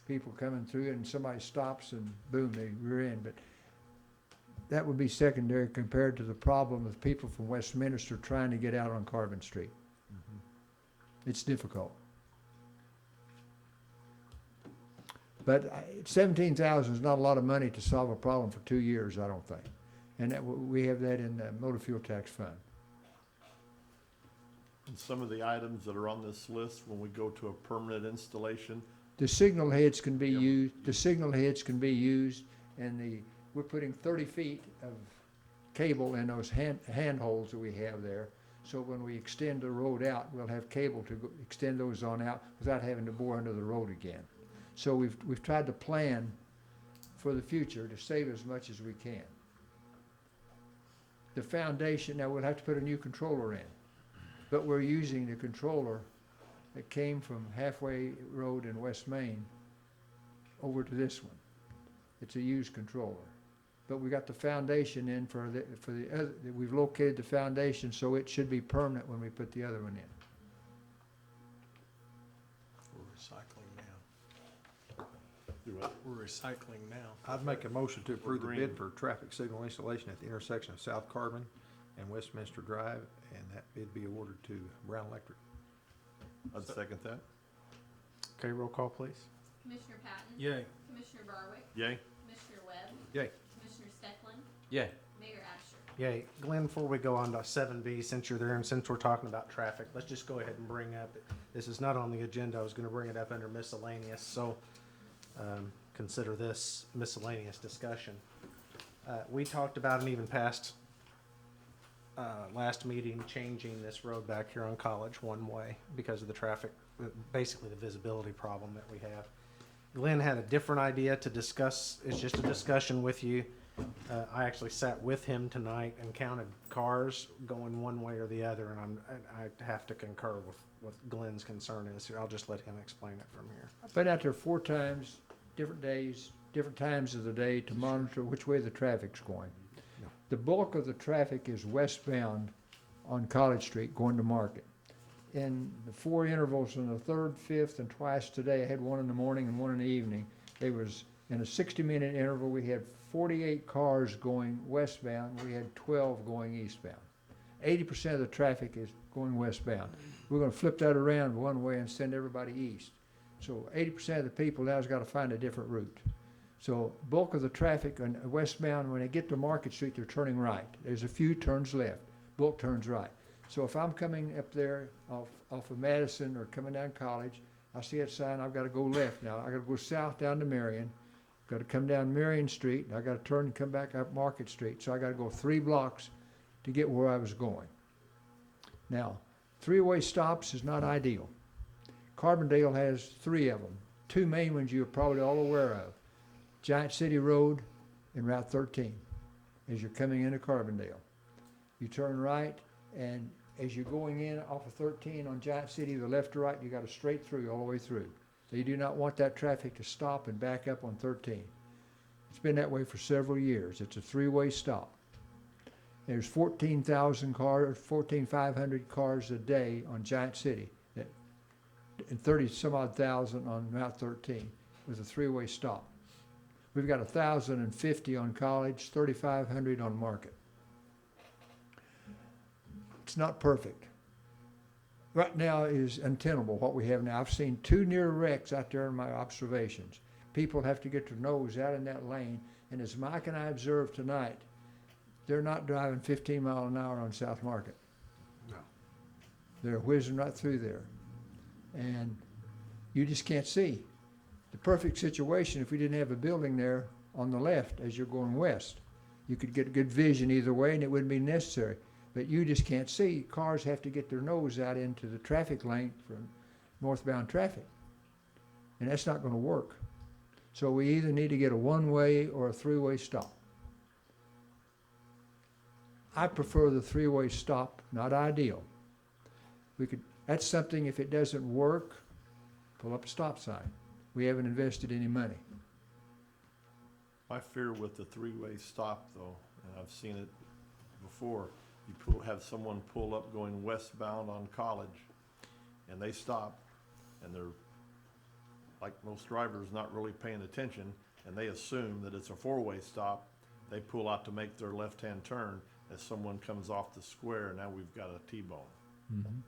People coming through and somebody stops and boom, they rear end. But that would be secondary compared to the problem of people from Westminster trying to get out on Carbon Street. It's difficult. But 17,000 is not a lot of money to solve a problem for 2 years, I don't think. And we have that in the motor fuel tax fund. And some of the items that are on this list, when we go to a permanent installation, The signal heads can be used. The signal heads can be used, and we're putting 30 feet of cable in those hand holes that we have there. So when we extend the road out, we'll have cable to extend those on out without having to bore under the road again. So we've tried to plan for the future to save as much as we can. The foundation, now we'll have to put a new controller in, but we're using the controller that came from Halfway Road in West Main over to this one. It's a used controller. But we got the foundation in for the other, we've located the foundation, so it should be permanent when we put the other one in. We're recycling now. do what? We're recycling now. I'd make a motion to approve the green. bid for traffic signal installation at the intersection of South Carbon and Westminster Drive, and that bid be awarded to Brown Electric. I'd second that. Okay, roll call, please. Commissioner Patton? Yay. Commissioner Barwick? Yay? Commissioner Webb? Yay. Commissioner Stecklin? Yeah. Mayor Asher? Yay. Glenn, before we go on to 7B, since you're there and since we're talking about traffic, let's just go ahead and bring up, this is not on the agenda, I was gonna bring it up under miscellaneous, so consider this miscellaneous discussion. We talked about and even passed last meeting changing this road back here on College one way because of the traffic, basically the visibility problem that we have. Glenn had a different idea to discuss. It's just a discussion with you. I actually sat with him tonight and counted cars going one way or the other, and I have to concur with what Glenn's concern is here. I'll just let him explain it from here. I've been out there 4 times, different days, different times of the day to monitor which way the traffic's going. The bulk of the traffic is westbound on College Street going to Market. In the 4 intervals in the 3rd, 5th, and twice today, I had one in the morning and one in the evening. There was, in a 60-minute interval, we had 48 cars going westbound. We had 12 going eastbound. 80% of the traffic is going westbound. We're going to flip that around one way and send everybody east. So 80% of the people now has got to find a different route. So bulk of the traffic on westbound, when they get to Market Street, they're turning right. There's a few turns left. Bulk turns right. So if I'm coming up there off of Madison or coming down College, I see that sign, I've got to go left now. I've got to go south down to Marion. Got to come down Marion Street. I got to turn and come back up Market Street. So I got to go 3 blocks to get where I was going. Now, Three-way stops is not ideal. Carbondale has 3 of them. 2 main ones you're probably all aware of. Giant City Road and Route 13 as you're coming into Carbondale. You turn right, and as you're going in off of 13 on Giant City, the left to right, you got a straight through all the way through. So you do not want that traffic to stop and back up on 13. It's been that way for several years. It's a 3-way stop. There's 14,000 cars, 14,500 cars a day on Giant City, and 30 some odd thousand on Route 13 with a 3-way stop. We've got 1,050 on College, 3,500 on Market. It's not perfect. Right now is untenable what we have now. I've seen 2 near wrecks out there in my observations. People have to get their nose out in that lane, and as Mike and I observed tonight, they're not driving 15 miles an hour on South Market. No. They're whizzing right through there. And you just can't see. The perfect situation, if we didn't have a building there on the left as you're going west, you could get good vision either way and it wouldn't be necessary. But you just can't see. Cars have to get their nose out into the traffic lane for northbound traffic. And that's not going to work. So we either need to get a 1-way or a 3-way stop. I prefer the 3-way stop, not ideal. That's something, if it doesn't work, pull up a stop sign. We haven't invested any money. My fear with the 3-way stop, though, and I've seen it before, you have someone pull up going westbound on College, and they stop, and they're, like most drivers, not really paying attention, and they assume that it's a 4-way stop. They pull out to make their left-hand turn as someone comes off the square, and now we've got a T-bone. Mm-hmm.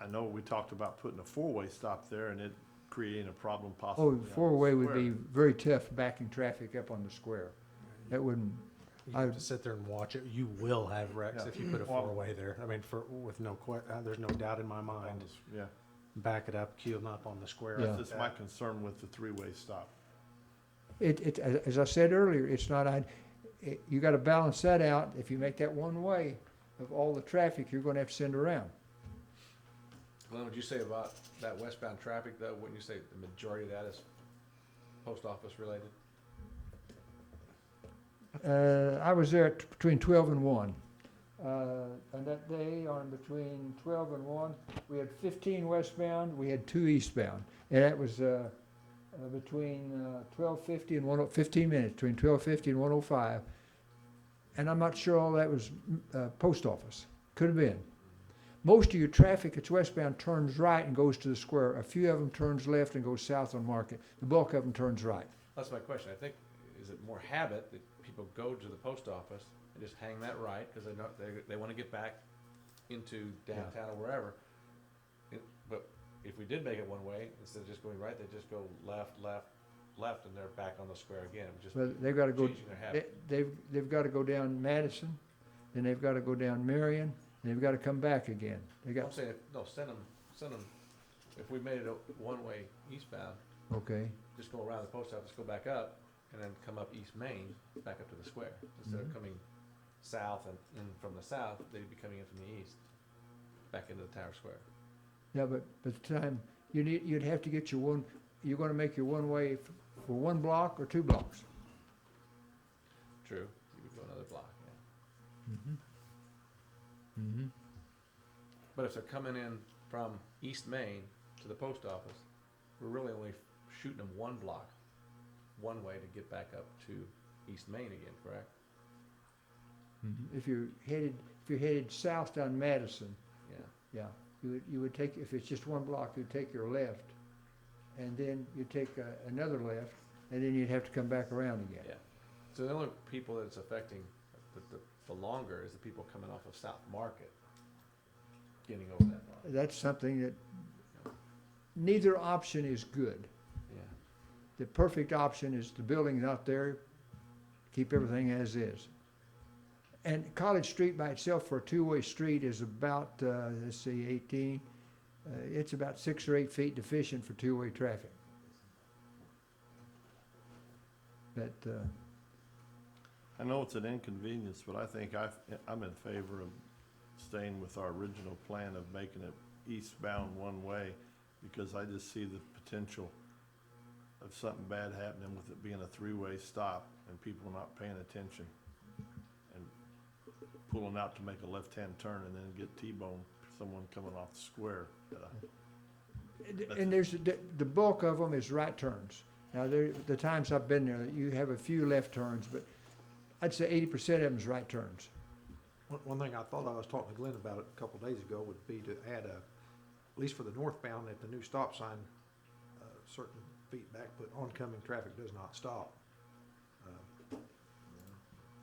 I know we talked about putting a 4-way stop there, and it creating a problem possibly. Oh, 4-way would be very tough backing traffic up on the square. That wouldn't. You have to sit there and watch it. You will have wrecks if you put a 4-way there. I mean, with there's no doubt in my mind. Yeah. Back it up, queue them up on the square. Yeah. That's just my concern with the 3-way stop. As I said earlier, it's not. You got to balance that out. If you make that 1-way of all the traffic, you're going to have to send around. Glenn, would you say about that westbound traffic, though, wouldn't you say the majority of that is post office related? I was there between 12 and 1. And that day, on between 12 and 1, we had 15 westbound, we had 2 eastbound. And that was between 12:50 and 1:05, 15 minutes, between 12:50 and 1:05. And I'm not sure all that was post office. Could have been. Most of your traffic that's westbound turns right and goes to the square. A few of them turns left and goes south on Market. The bulk of them turns right. That's my question. I think, is it more habit that people go to the post office and just hang that right because they want to get back into downtown or wherever? But if we did make it 1-way, instead of just going right, they just go left, left, left, and they're back on the square again. Just Well, they've got to go. changing their habit. They've got to go down Madison, then they've got to go down Marion, and they've got to come back again. They got. I'm saying, send them. If we made it a 1-way eastbound, Okay. just go around the post office, go back up, and then come up East Main, back up to the square. Instead of coming south and in from the south, they'd be coming in from the east, back into the Tower Square. Yeah, but by the time you'd have to get your one. You're going to make your 1-way for 1 block or 2 blocks. True, you would go another block, yeah. Mm-hmm. Mm-hmm. But if they're coming in from East Main to the post office, we're really only shooting them 1 block, 1-way to get back up to East Main again, correct? Mm-hmm. If you're headed south down Madison, Yeah. you would take, if it's just 1 block, you'd take your left, and then you'd take another left, and then you'd have to come back around again. Yeah. So the only people that it's affecting the longer is the people coming off of South Market, getting over that block. That's something that neither option is good. Yeah. The perfect option is the building out there, keep everything as is. And College Street by itself for a 2-way street is about, 18, it's about 6 or 8 feet deficient for 2-way traffic. But I know it's an inconvenience, but I think I'm in favor of staying with our original plan of making it eastbound one way, because I just see the potential of something bad happening with it being a three-way stop and people not paying attention and pulling out to make a left-hand turn and then get T-boned someone coming off the square. And there's, the bulk of them is right turns. Now, the times I've been there, you have a few left turns, but I'd say 80% of them is right turns. One thing I thought, I was talking to Glenn about it a couple of days ago, would be to add at least for the northbound, at the new stop sign, certain feet back, put oncoming traffic does not stop.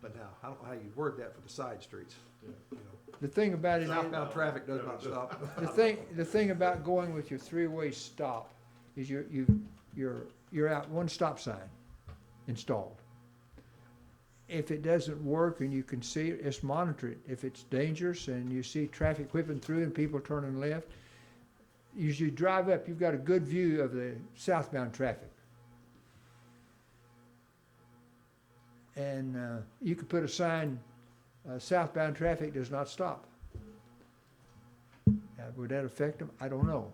But now, I don't know how you word that for the side streets, you know. The thing about it, Southbound traffic does not stop. the thing about going with your three-way stop is you're out one stop sign installed. If it doesn't work and you can see it, just monitor it. If it's dangerous and you see traffic whipping through and people turning left, as you drive up, you've got a good view of the southbound traffic. And you could put a sign, southbound traffic does not stop. Would that affect them? I don't know.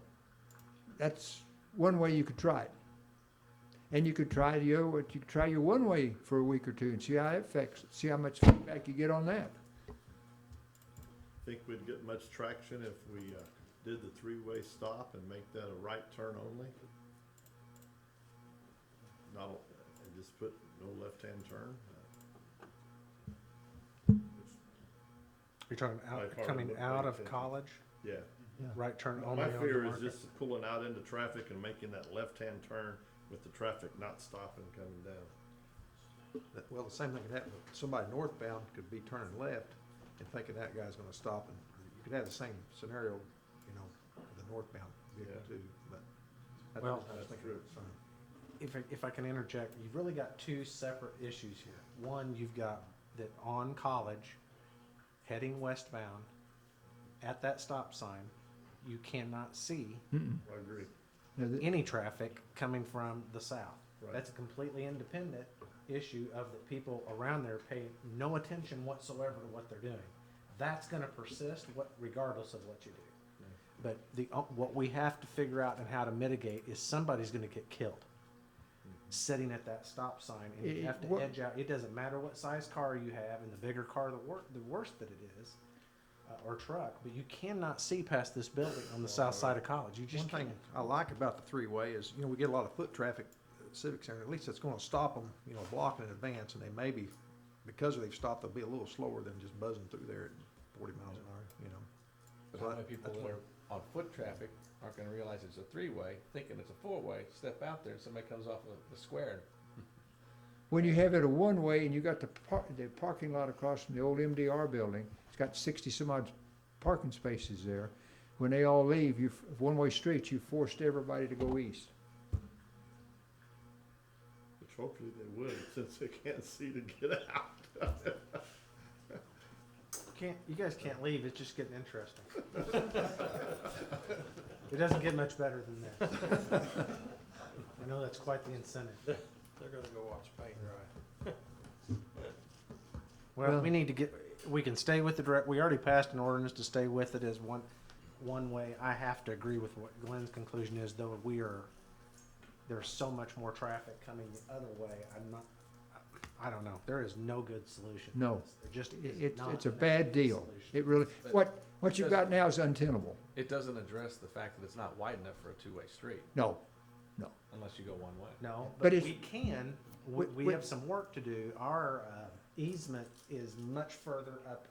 That's one way you could try it. And you could try you could try your one way for a week or two and see how it affects, see how much feedback you get on that. Think we'd get much traction if we did the three-way stop and make that a right turn only? Not, and just put no left-hand turn? You're talking coming out of college? Yeah. Right turn only My on the fear is market? just pulling out into traffic and making that left-hand turn with the traffic not stopping coming down. Well, the same thing could happen, somebody northbound could be turning left and thinking that guy's gonna stop, and you could have the same scenario, you know, with the northbound vehicle too, but. that's Well, what I was thinking of, so. If I can interject, you've really got two separate issues here. One, you've got that on College, heading westbound, at that stop sign, you cannot see I agree. any traffic coming from the south. Right. That's a completely independent issue of the people around there pay no attention whatsoever to what they're doing. That's gonna persist regardless of what you do. But what we have to figure out and how to mitigate is somebody's gonna get killed sitting at that stop sign, and you have to edge out. It doesn't matter what size car you have, and the bigger car, the worse that it is, or truck, but you cannot see past this building on the south side of College. You just One thing can't. I like about the three-way is, you know, we get a lot of foot traffic at Civic Center, at least it's gonna stop them, you know, blocking in advance, and they may be, because they've stopped, they'll be a little slower than just buzzing through there at 40 miles an hour, you know. But So how many people that's that what- are on foot traffic aren't gonna realize it's a three-way, thinking it's a four-way, step out there and somebody comes off of the square. When you have it a one-way and you got the parking lot across from the old MDR building, it's got 60 some odd parking spaces there. When they all leave, one-way streets, you forced everybody to go east. Which hopefully they would, since they can't see to get out. You guys can't leave. It's just getting interesting. It doesn't get much better than this. I know that's quite the incentive. They're gonna go watch paint dry. Well, we need to we can stay with we already passed an ordinance to stay with it as one way. I have to agree with what Glenn's conclusion is, though. There's so much more traffic coming the other way. I don't know. There is no good solution. No, There just is not it's a good bad deal. solution. It really, But what you've got now is untenable. It doesn't address the fact that it's not wide enough for a two-way street, No. unless you go one way. No, But but it's- we can. We have some work to do. Our easement is much further up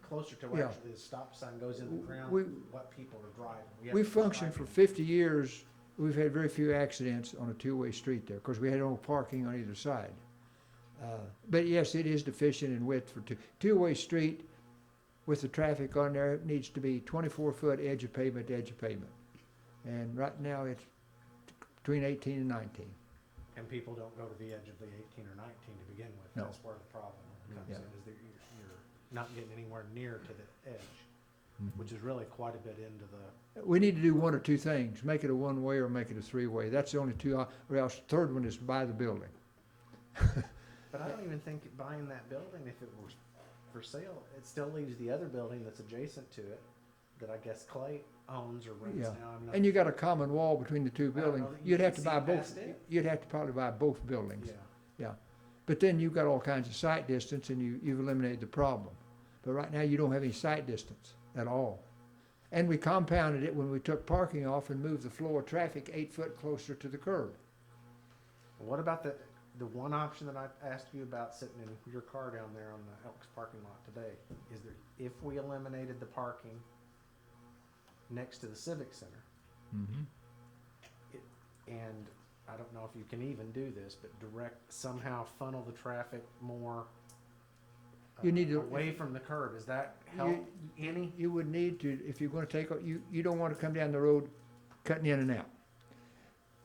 closer to where Yeah. actually the stop sign goes in the ground. We- What people are driving. have We've to functioned for stripe 50 years. We've had very few accidents on a two-way street there, because we had no parking on either side. But yes, it is deficient in width for two-way street with the traffic on there. It needs to be 24-foot edge of pavement to edge of pavement. And right now, it's between 18 and 19. And people don't go to the edge of the 18 or 19 to begin with. No. That's where the problem comes Yeah. in, is that you're not getting anywhere near to the edge, which is really quite a bit into the. We need to do one or two things, make it a one-way or make it a three-way. That's the only two, or else the third one is buy the building. But I don't even think buying that building, if it was for sale, it still leaves the other building that's adjacent to it, that I guess Clay owns or rents Yeah, now. I'm not and you got a common wall between the two I don't know buildings. that you You'd can have to see buy past both, it. you'd have to probably buy both buildings. Yeah. Yeah, but then you've got all kinds of sight distance and you've eliminated the problem. But right now, you don't have any sight distance at all. And we compounded it when we took parking off and moved the flow of traffic 8 foot closer to the curb. What about the one option that I asked you about sitting in your car down there on the Elks parking lot today? Is there, if we eliminated the parking next to the Civic Center, Mm-hmm. and I don't know if you can even do this, but somehow funnel the traffic more You need to- away from the curb, does that help any? You would need to, if you're gonna take, you don't wanna come down the road cutting in and out.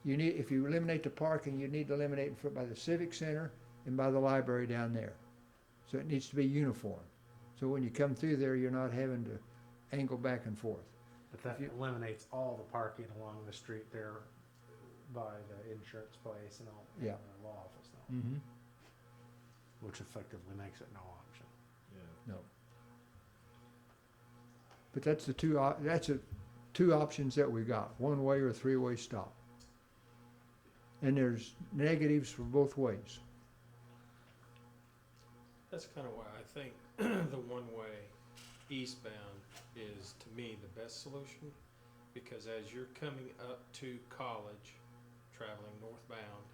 You need, if you eliminate the parking, you need to eliminate it by the Civic Center and by the library down there. So it needs to be uniform. So when you come through there, you're not having to angle back and forth. But that eliminates all the parking along the street there by the insurance place and all, and Yeah. the law office now, Mm-hmm. which effectively makes it no option. No. But that's the two options that we got, one way or three-way stop. And there's negatives for both ways. That's kind of why I think the one-way eastbound is, to me, the best solution, because as you're coming up to College, traveling northbound,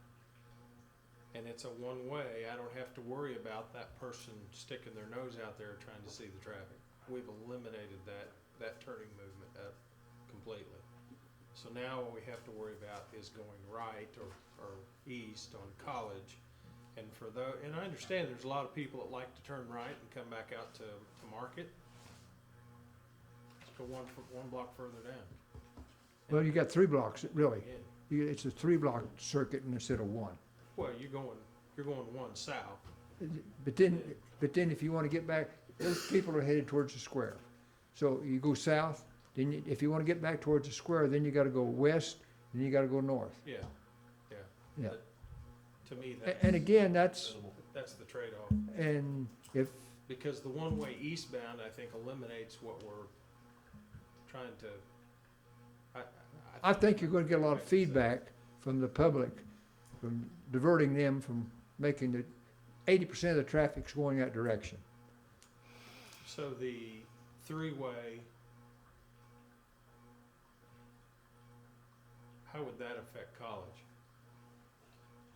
and it's a one-way, I don't have to worry about that person sticking their nose out there trying to see the traffic. We've eliminated that turning movement up completely. So now what we have to worry about is going right or east on College. And and I understand there's a lot of people that like to turn right and come back out to Market. Let's go one block further down. Well, you got 3 blocks, really. Yeah. It's a 3-block circuit instead of one. Well, you're going one south. But then if you want to get back, those people are headed towards the square. So you go south, then if you want to get back towards the square, then you got to go west, and you got to go north. Yeah. Yeah. To me, And again, that's, the trade-off. and if, Because the one-way eastbound, I think, eliminates what we're trying to. I think you're going to get a lot of feedback from the public, from diverting them from making 80% of the traffic's going that direction. So the three-way, how would that affect College?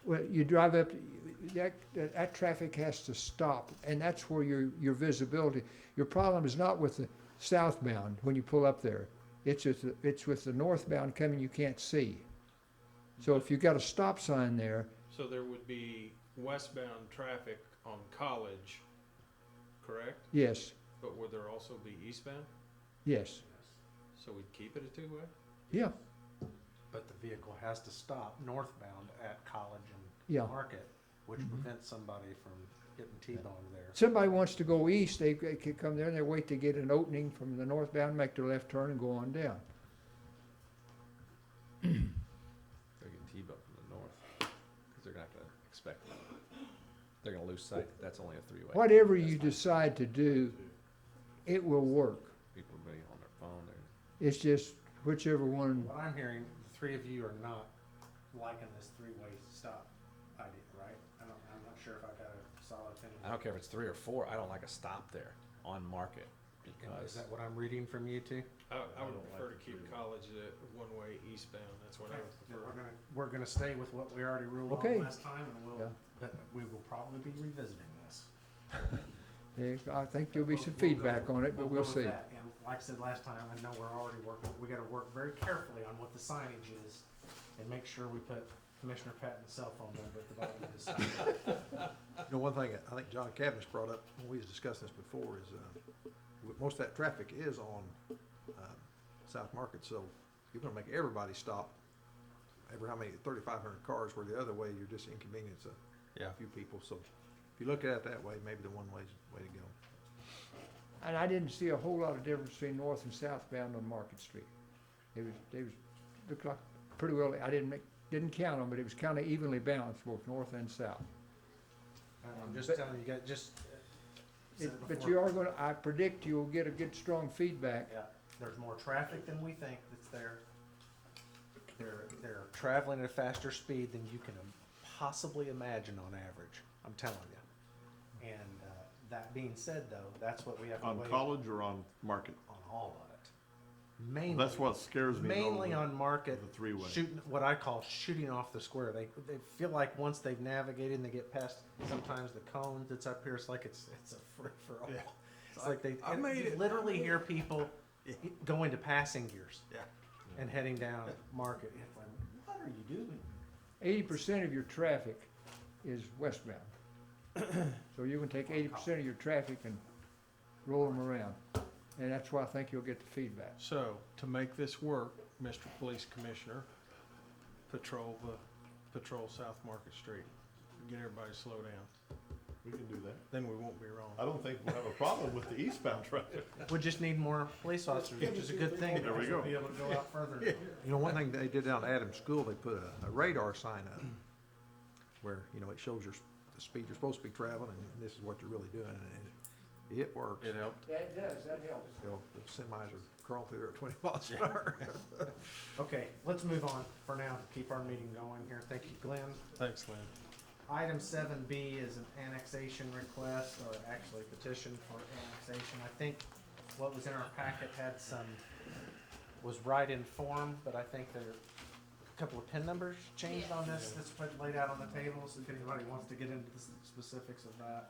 Well, you drive up, that traffic has to stop, and that's where your visibility, your problem is not with the southbound when you pull up there. It's with the northbound coming you can't see. So if you've got a stop sign there, So there would be westbound traffic on College, correct? yes, But would there also be eastbound? yes, So we'd keep it a two-way? yeah, But the vehicle has to stop northbound at College Yeah. and Market, which Mhm. prevents somebody from getting T-boned there. somebody wants to go east, they could come there and they wait to get an opening from the northbound, make their left turn and go on down. They're getting T-boned from the north, because they're not gonna expect that. They're gonna lose sight that that's only a 3-way. Whatever you decide to do, it will work. People will be on their phone, It's just whichever one, What I'm hearing, the three of you are not liking this three-way stop idea, right? I'm not sure if I've got a solid opinion. I don't care if it's 3 or 4, I don't like a stop there on Market, Is because that what I'm reading from you two? I would prefer to keep College at one-way eastbound, that's what I would Then prefer. we're gonna stay with what we already ruled Okay. on last time, and Yeah. but we will probably be revisiting this. I think there'll be some feedback on it, but we'll go with see. that. And like I said last time, I know we're already working, we gotta work very carefully on what the signage is and make sure we put Commissioner Patton's cell phone number at the bottom of the sign. You know, one thing I think John Cavendish brought up when we was discussing this before is, most of that traffic is on, South Market, so you're gonna make everybody stop. Every how many, 3,500 cars, where the other way, you're just inconvenience a few people, so if you look at it that way, maybe the one way's the way to go. And I didn't see a whole lot of difference between north and southbound on Market Street. They was, looked like pretty well, I didn't count them, but it was kind of evenly balanced, both north and south. I'm just telling you guys, just said it But before. you are gonna, I predict you'll get a good, strong feedback. Yeah, there's more traffic than we think that's there. They're traveling at a faster speed than you can possibly imagine on average, I'm telling you. And, that being said though, that's what we have to On weigh college or on market? on all of it. Mainly. That's what scares me. Mainly over on market, the three-way. shooting, what I call shooting off the square. They feel like once they've navigated and they get past sometimes the cones that's up here, it's like it's a free for all. Yeah. It's like they I made you it. literally hear people going to passing gears Yeah. and heading down market. It's like, what are you doing? 80% of your traffic is westbound. So you can take 80% of your traffic and roll them around. And that's why I think you'll get the feedback. So, to make this work, Mr. Police Commissioner, patrol South Market Street. Get everybody to slow down. We can do that. Then we won't be wrong. I don't think we'll have a problem with the eastbound traffic. We just need more police officers, which is a good thing. There we because go. we'll be able to go out further. You know, one thing they did down at Adams School, they put a radar sign up where, you know, it shows the speed you're supposed to be traveling and this is what you're really doing. And it works. It helped. That does, that helps. You know, the semis are crawling through there at 20 miles an hour. Okay, let's move on for now to keep our meeting going here. Thank you, Glenn. Thanks, Lynn. Item 7B is an annexation request, or actually petition for annexation. I think what was in our packet was right in form, but I think there are a couple of PIN numbers changed on this that's laid out on the table, so if anybody wants to get into the specifics of that.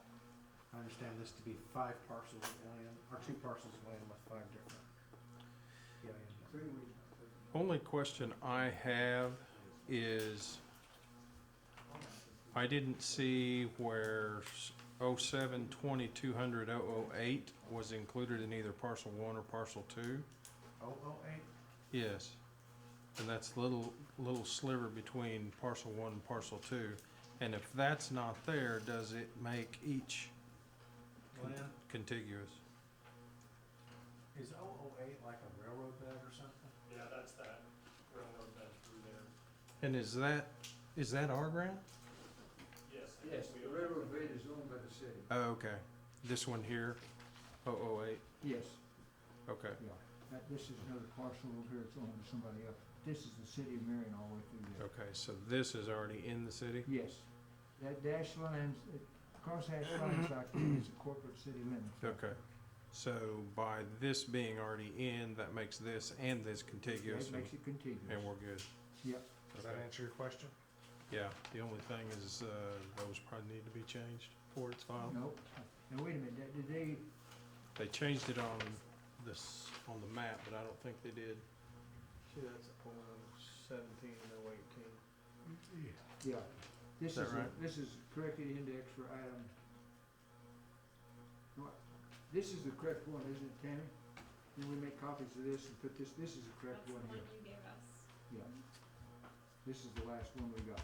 I understand this to be 5 parcels of land, or 2 parcels of land with 5 different. Only question I have is, I didn't see where 07-20-200-008 was included in either parcel 1 or parcel 2. 008? Yes. And that's little sliver between parcel 1 and parcel 2. And if that's not there, does it make each contiguous? Is 008 like a railroad bed or something? Yeah, that's that railroad bed through there. And is that our ground? Yes, the railroad bed is owned by the city. Oh, okay. This one here, 008, Yes, okay. yeah. This is another parcel over here, it's owned by somebody else. This is the city of Marion all the way through there. Okay, so this is already in the city? Yes. That dash lines, crosshatch lines like that is a corporate city limit. Okay. So by this being already in, that makes this and this contiguous, It makes it contiguous. and we're good. Yep. Does that answer your question? Yeah, the only thing is, those probably need to be changed before it's filed. Nope. Now, wait a minute, did they, They changed it on on the map, but I don't think they did. See, that's 017 and 018. yeah, this Is that is, right? this is corrected index for item. What? This is the correct one, isn't it, Tammy? Then we make copies of this and put this is the correct one here. you gave us. Yeah. This is the last one we got.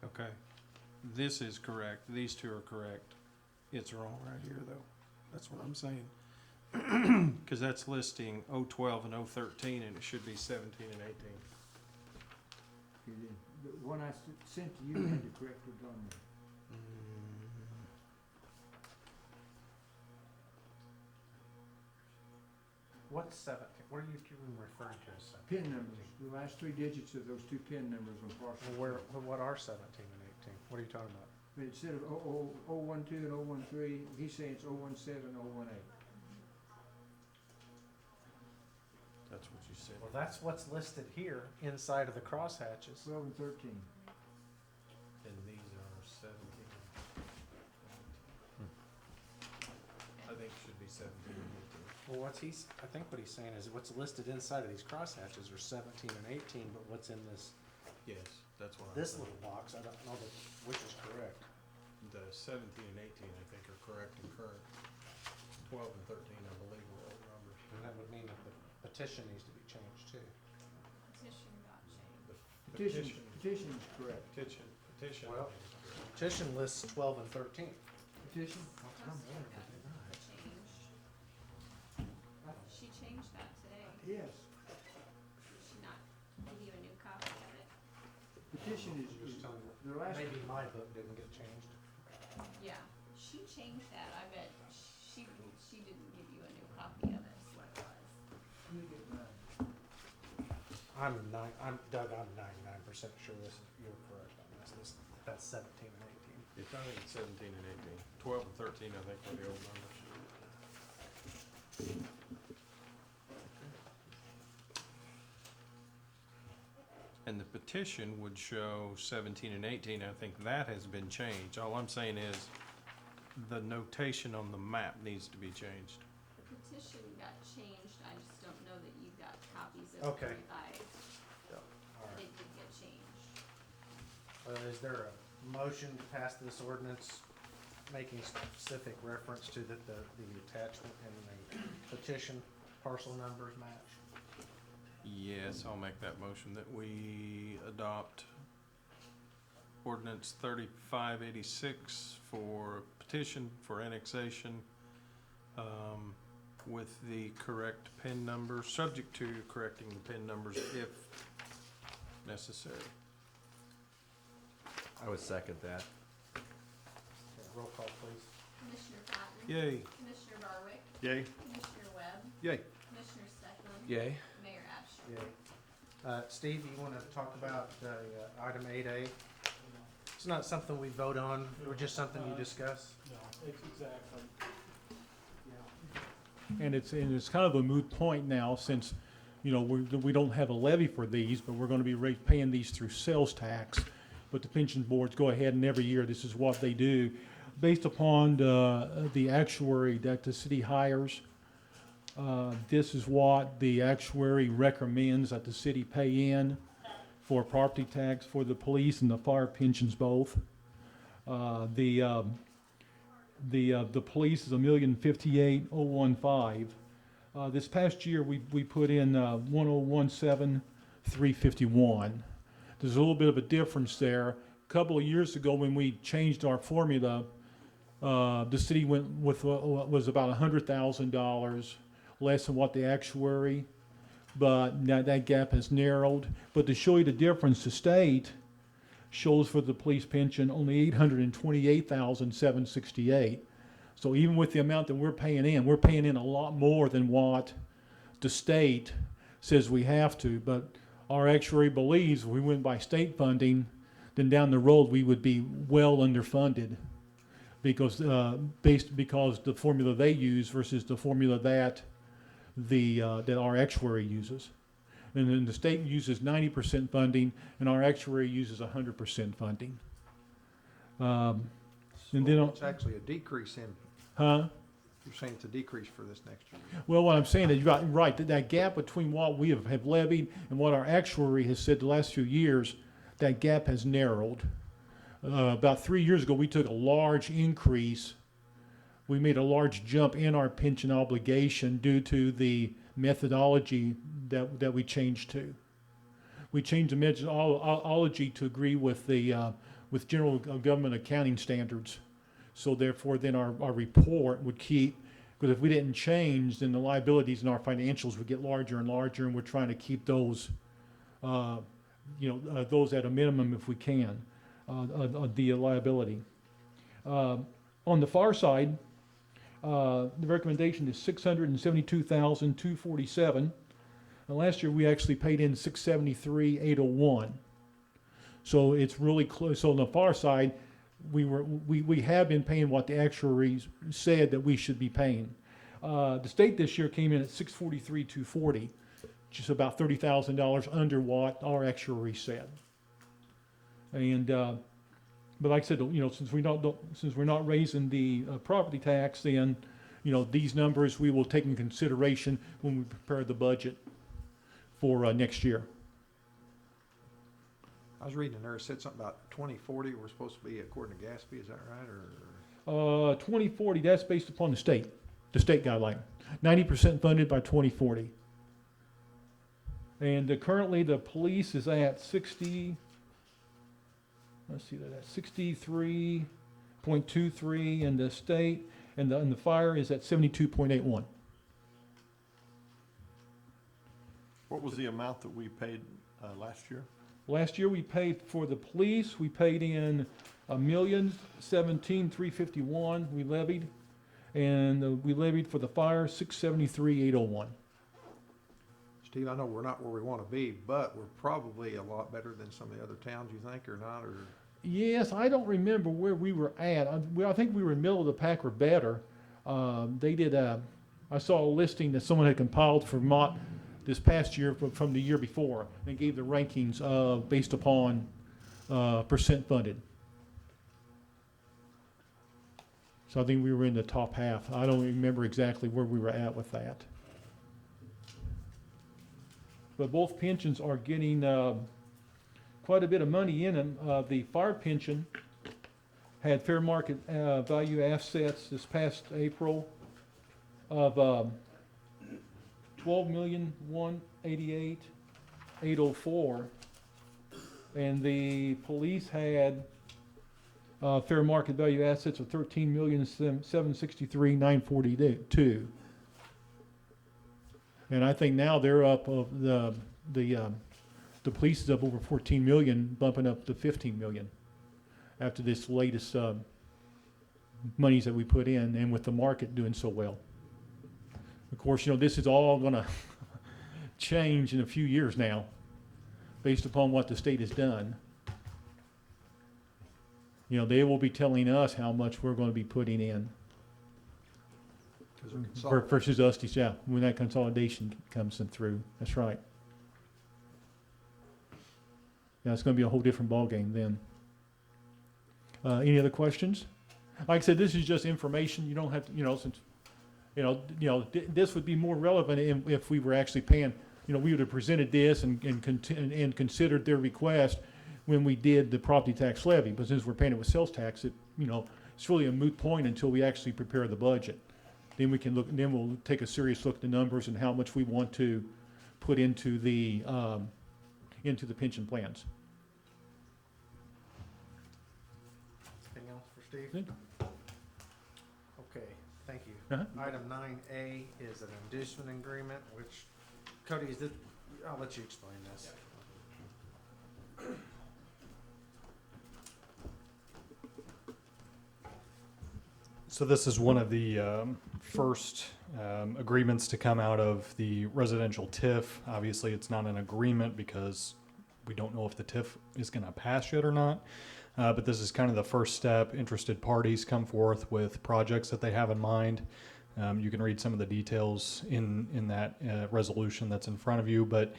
Okay. This is correct. These two are correct. It's wrong right here, though. That's what I'm saying. Because that's listing 012 and 013, and it should be 17 and 18. Okay, then, the one I sent to you had the correct ones on there. What's 17? What are you referring to as 17? PIN numbers, the last 3 digits of those 2 PIN numbers on parcel. What are 17 and 18? What are you talking about? But instead of 012 and 013, he's saying it's 017, 018. That's what you said. Well, that's what's listed here inside of the crosshatches. 12 and 13. And these are 17. I think it should be 17 and 18. Well, I think what he's saying is what's listed inside of these crosshatches are 17 and 18, but what's in Yes, that's what I'm this saying. little box, I don't know which is correct. The 17 and 18, I think, are correct and current. 12 and 13, I believe, were old numbers. And that would mean that the petition needs to be changed too. Petition got changed. Petition is correct. Petition. Well, petition lists 12 and 13. Petition? She changed that today. Yes. Did she not give you a new copy of it? petition is the last. Maybe my book didn't get changed. Yeah, she changed that. I bet she didn't give you a new copy of it, is what it was. I'm Doug, I'm 99% sure you're correct on this. That's 17 and 18. It's, I think it's 17 and 18. 12 and 13, I think, were the old numbers. And the petition would show 17 and 18. I think that has been changed. All I'm saying is the notation on the map needs to be changed. The petition got changed, I just don't know that you got copies of Okay. it. All right. It did get changed. Is there a motion to pass this ordinance making specific reference to the attachment and the petition parcel numbers match? Yes, I'll make that motion that we adopt ordinance 3586 for petition for annexation, with the correct PIN number, subject to correcting the PIN numbers if necessary. I would second that. Okay, roll call, please. Commissioner Patton? Yay. Commissioner Barwick? Yay. Commissioner Webb? Yay. Commissioner Stecklin? Yay. Mayor Absher? Yeah. Steve, you want to talk about item 8A? It's not something we vote on, or just something you discuss? No, it's exactly. And it's kind of a moot point now, since, you know, we don't have a levy for these, but we're gonna be paying these through sales tax. But the pension boards go ahead and every year, this is what they do. Based upon the actuary that the city hires, this is what the actuary recommends that the city pay in for property tax for the police and the fire pensions both. The police is $1,058,015. This past year, we put in $1,017,351. There's a little bit of a difference there. A couple of years ago, when we changed our formula, the city went with what was about $100,000 less than what the actuary, but now that gap has narrowed. But to show you the difference, the state shows for the police pension only $828,768. So even with the amount that we're paying in a lot more than what the state says we have to. But our actuary believes if we went by state funding, then down the road we would be well underfunded, because because the formula they use versus the formula that that our actuary uses. And then the state uses 90% funding, and our actuary uses 100% funding. And then It's actually a decrease in, Huh? you're saying it's a decrease for this next year. Well, what I'm saying is, you're right, that gap between what we have levied and what our actuary has said the last few years, that gap has narrowed. About 3 years ago, we took a large increase. We made a large jump in our pension obligation due to the methodology that we changed to. We changed the methodology to agree with the with general government accounting standards. So therefore, then our report would keep, because if we didn't change, then the liabilities in our financials would get larger and larger, and we're trying to keep those, those at a minimum if we can, the liability. On the far side, the recommendation is $672,247. And last year we actually paid in $673,801. So it's really close. So on the far side, we have been paying what the actuaries said that we should be paying. The state this year came in at $643,240, just about $30,000 under what our actuary said. And but like I said, since we're not raising the property tax, then these numbers we will take in consideration when we prepare the budget for next year. I was reading in there, it said something about 2040, we're supposed to be according to Gatsby, is that right, or? 2040, that's based upon the state guideline. 90% funded by 2040. And currently the police is at 63.23, and the state, and the fire is at 72.81. What was the amount that we paid last year? Last year we paid for the police, we paid in $1,017,351 we levied, and we levied for the fire $673,801. Steve, I know we're not where we want to be, but we're probably a lot better than some of the other towns, you think, or not, or? Yes, I don't remember where we were at. I think we were in the middle of the pack or better. They did, I saw a listing that someone had compiled for Mott this past year from the year before, and gave the rankings based upon percent funded. So I think we were in the top half. I don't remember exactly where we were at with that. But both pensions are getting quite a bit of money in them. The fire pension had fair market value assets this past April of $12,188,804, and the police had fair market value assets of $13,763,942. And I think now they're up of the police is up over 14 million, bumping up to 15 million after this latest monies that we put in, and with the market doing so well. Of course, this is all going to change in a few years now, based upon what the state has done. They will be telling us how much we're going to be putting in. Versus us, yeah, when that consolidation comes in through. That's right. Yeah, it's going to be a whole different ballgame then. Any other questions? Like I said, this is just information. You don't have to, since, this would be more relevant if we were actually paying, we would have presented this and considered their request when we did the property tax levy. But since we're paying it with sales tax, it's really a moot point until we actually prepare the budget. Then we can look, and then we'll take a serious look at the numbers and how much we want to put into the pension plans. Anything else for Steve? Good. Okay, thank you. Uh-huh. Item 9A is an inducement agreement, which, Cody, I'll let you explain this. So this is one of the first agreements to come out of the residential TIF. Obviously, it's not an agreement because we don't know if the TIF is going to pass yet or not. But this is kind of the first step. Interested parties come forth with projects that they have in mind. You can read some of the details in that resolution that's in front of you, but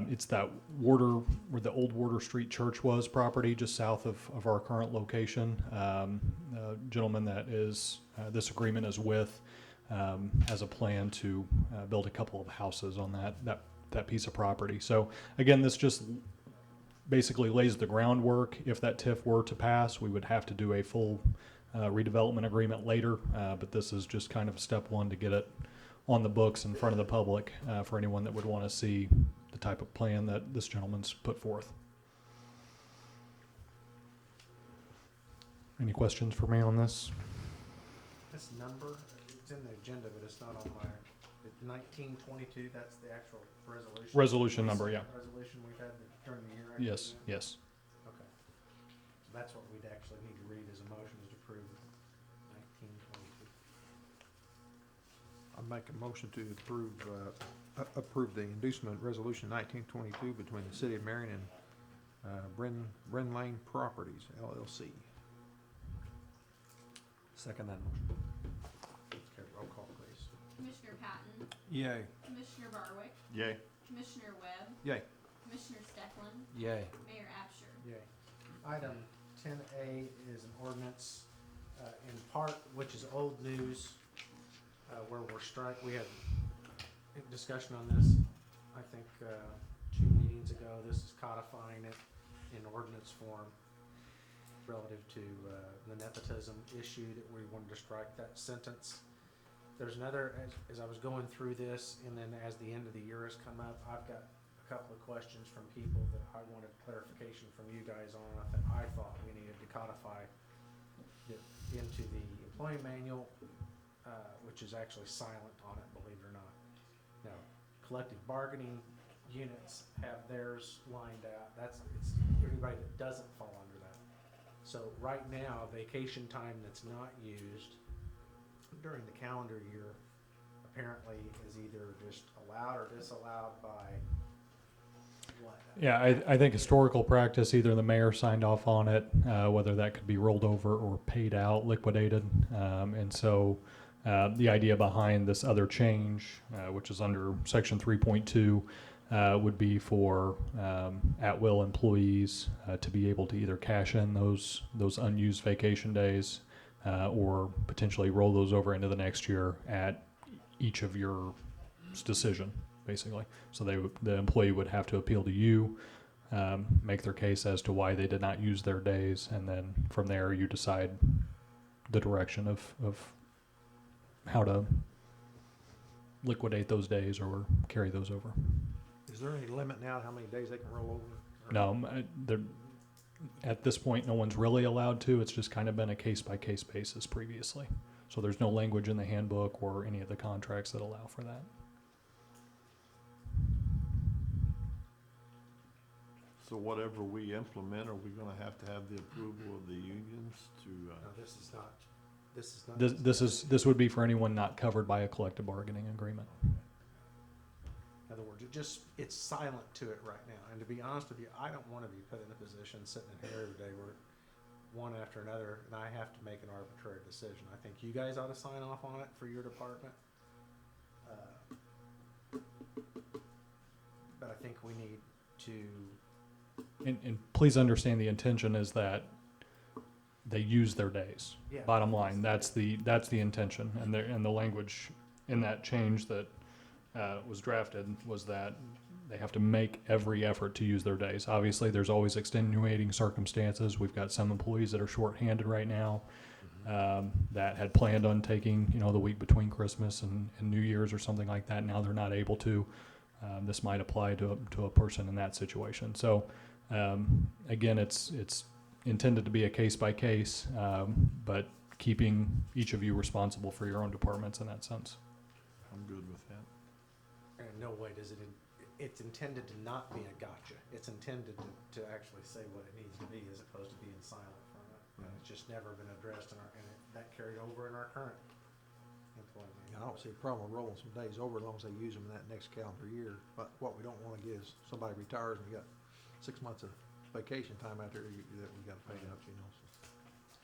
it's that where the old Warder Street Church was property just south of our current location. A gentleman that is this agreement is with has a plan to build a couple of houses on that piece of property. So again, this just basically lays the groundwork. If that TIF were to pass, we would have to do a full redevelopment agreement later, but this is just kind of step one to get it on the books in front of the public for anyone that would want to see the type of plan that this gentleman's put forth. Any questions for me on this? This number, it's in the agenda, but it's not on my, 1922, that's the actual resolution? Resolution number, yeah. Resolution we've had during the year? I Yes, presume? yes. Okay. So that's what we'd actually need to read as a motion, is to approve 1922. I'd make a motion to approve the inducement resolution 1922 between the city of Marion and Bren Lane Properties, LLC. Second that motion. Okay, roll call, please. Commissioner Patton, Yay. Commissioner Barwick, Yay. Commissioner Webb, Yay. Commissioner Stecklin, Yay. Mayor Absher. Yay. Item 10A is an ordinance in part, which is old news, where we had a discussion on this, I think, 2 meetings ago. This is codifying it in ordinance form relative to the nepotism issue that we wanted to strike that sentence. There's another, as I was going through this, and then as the end of the year has come up, I've got a couple of questions from people that I wanted clarification from you guys on. I thought we needed to codify it into the employee manual, which is actually silent on it, believe it or not. Now, collective bargaining units have theirs lined out. It's everybody that doesn't fall under that. So right now, vacation time that's not used during the calendar year apparently is either just allowed or disallowed by what? Yeah, I think historical practice, either the mayor signed off on it, whether that could be rolled over or paid out, liquidated. And so the idea behind this other change, which is under section 3.2, would be for at-will employees to be able to either cash in those unused vacation days or potentially roll those over into the next year at each of your decision, basically. So the employee would have to appeal to you, make their case as to why they did not use their days, and then from there you decide the direction of how to liquidate those days or carry those over. Is there any limit now to how many days they can roll over? No, at this point, no one's really allowed to. It's just kind of been a case-by-case basis previously. So there's no language in the handbook or any of the contracts that allow for that. So whatever we implement, are we gonna have to have the approval of the unions to, No, this is not. This would be for anyone not covered by a collective bargaining agreement. In other words, it's silent to it right now. And to be honest with you, I don't want to be put in a position sitting in here every day where one after another, and I have to make an arbitrary decision. I think you guys ought to sign off on it for your department. But I think we need to. And please understand the intention is that they use their days. Yeah. Bottom line, that's the intention, and the language in that change that was drafted was that they have to make every effort to use their days. Obviously, there's always extenuating circumstances. We've got some employees that are shorthanded right now that had planned on taking, the week between Christmas and New Year's or something like that. Now they're not able to. This might apply to a person in that situation. So again, it's intended to be a case by case, but keeping each of you responsible for your own departments in that sense. I'm good with that. In no way does it's intended to not be a gotcha. It's intended to actually say what it needs to be as opposed to being silent from it. And it's just never been addressed that carried over in our current employment. I don't see a problem with rolling some days over as long as they use them in that next calendar year. But what we don't wanna get is somebody retires and we got 6 months of vacation time out there that we gotta pay out,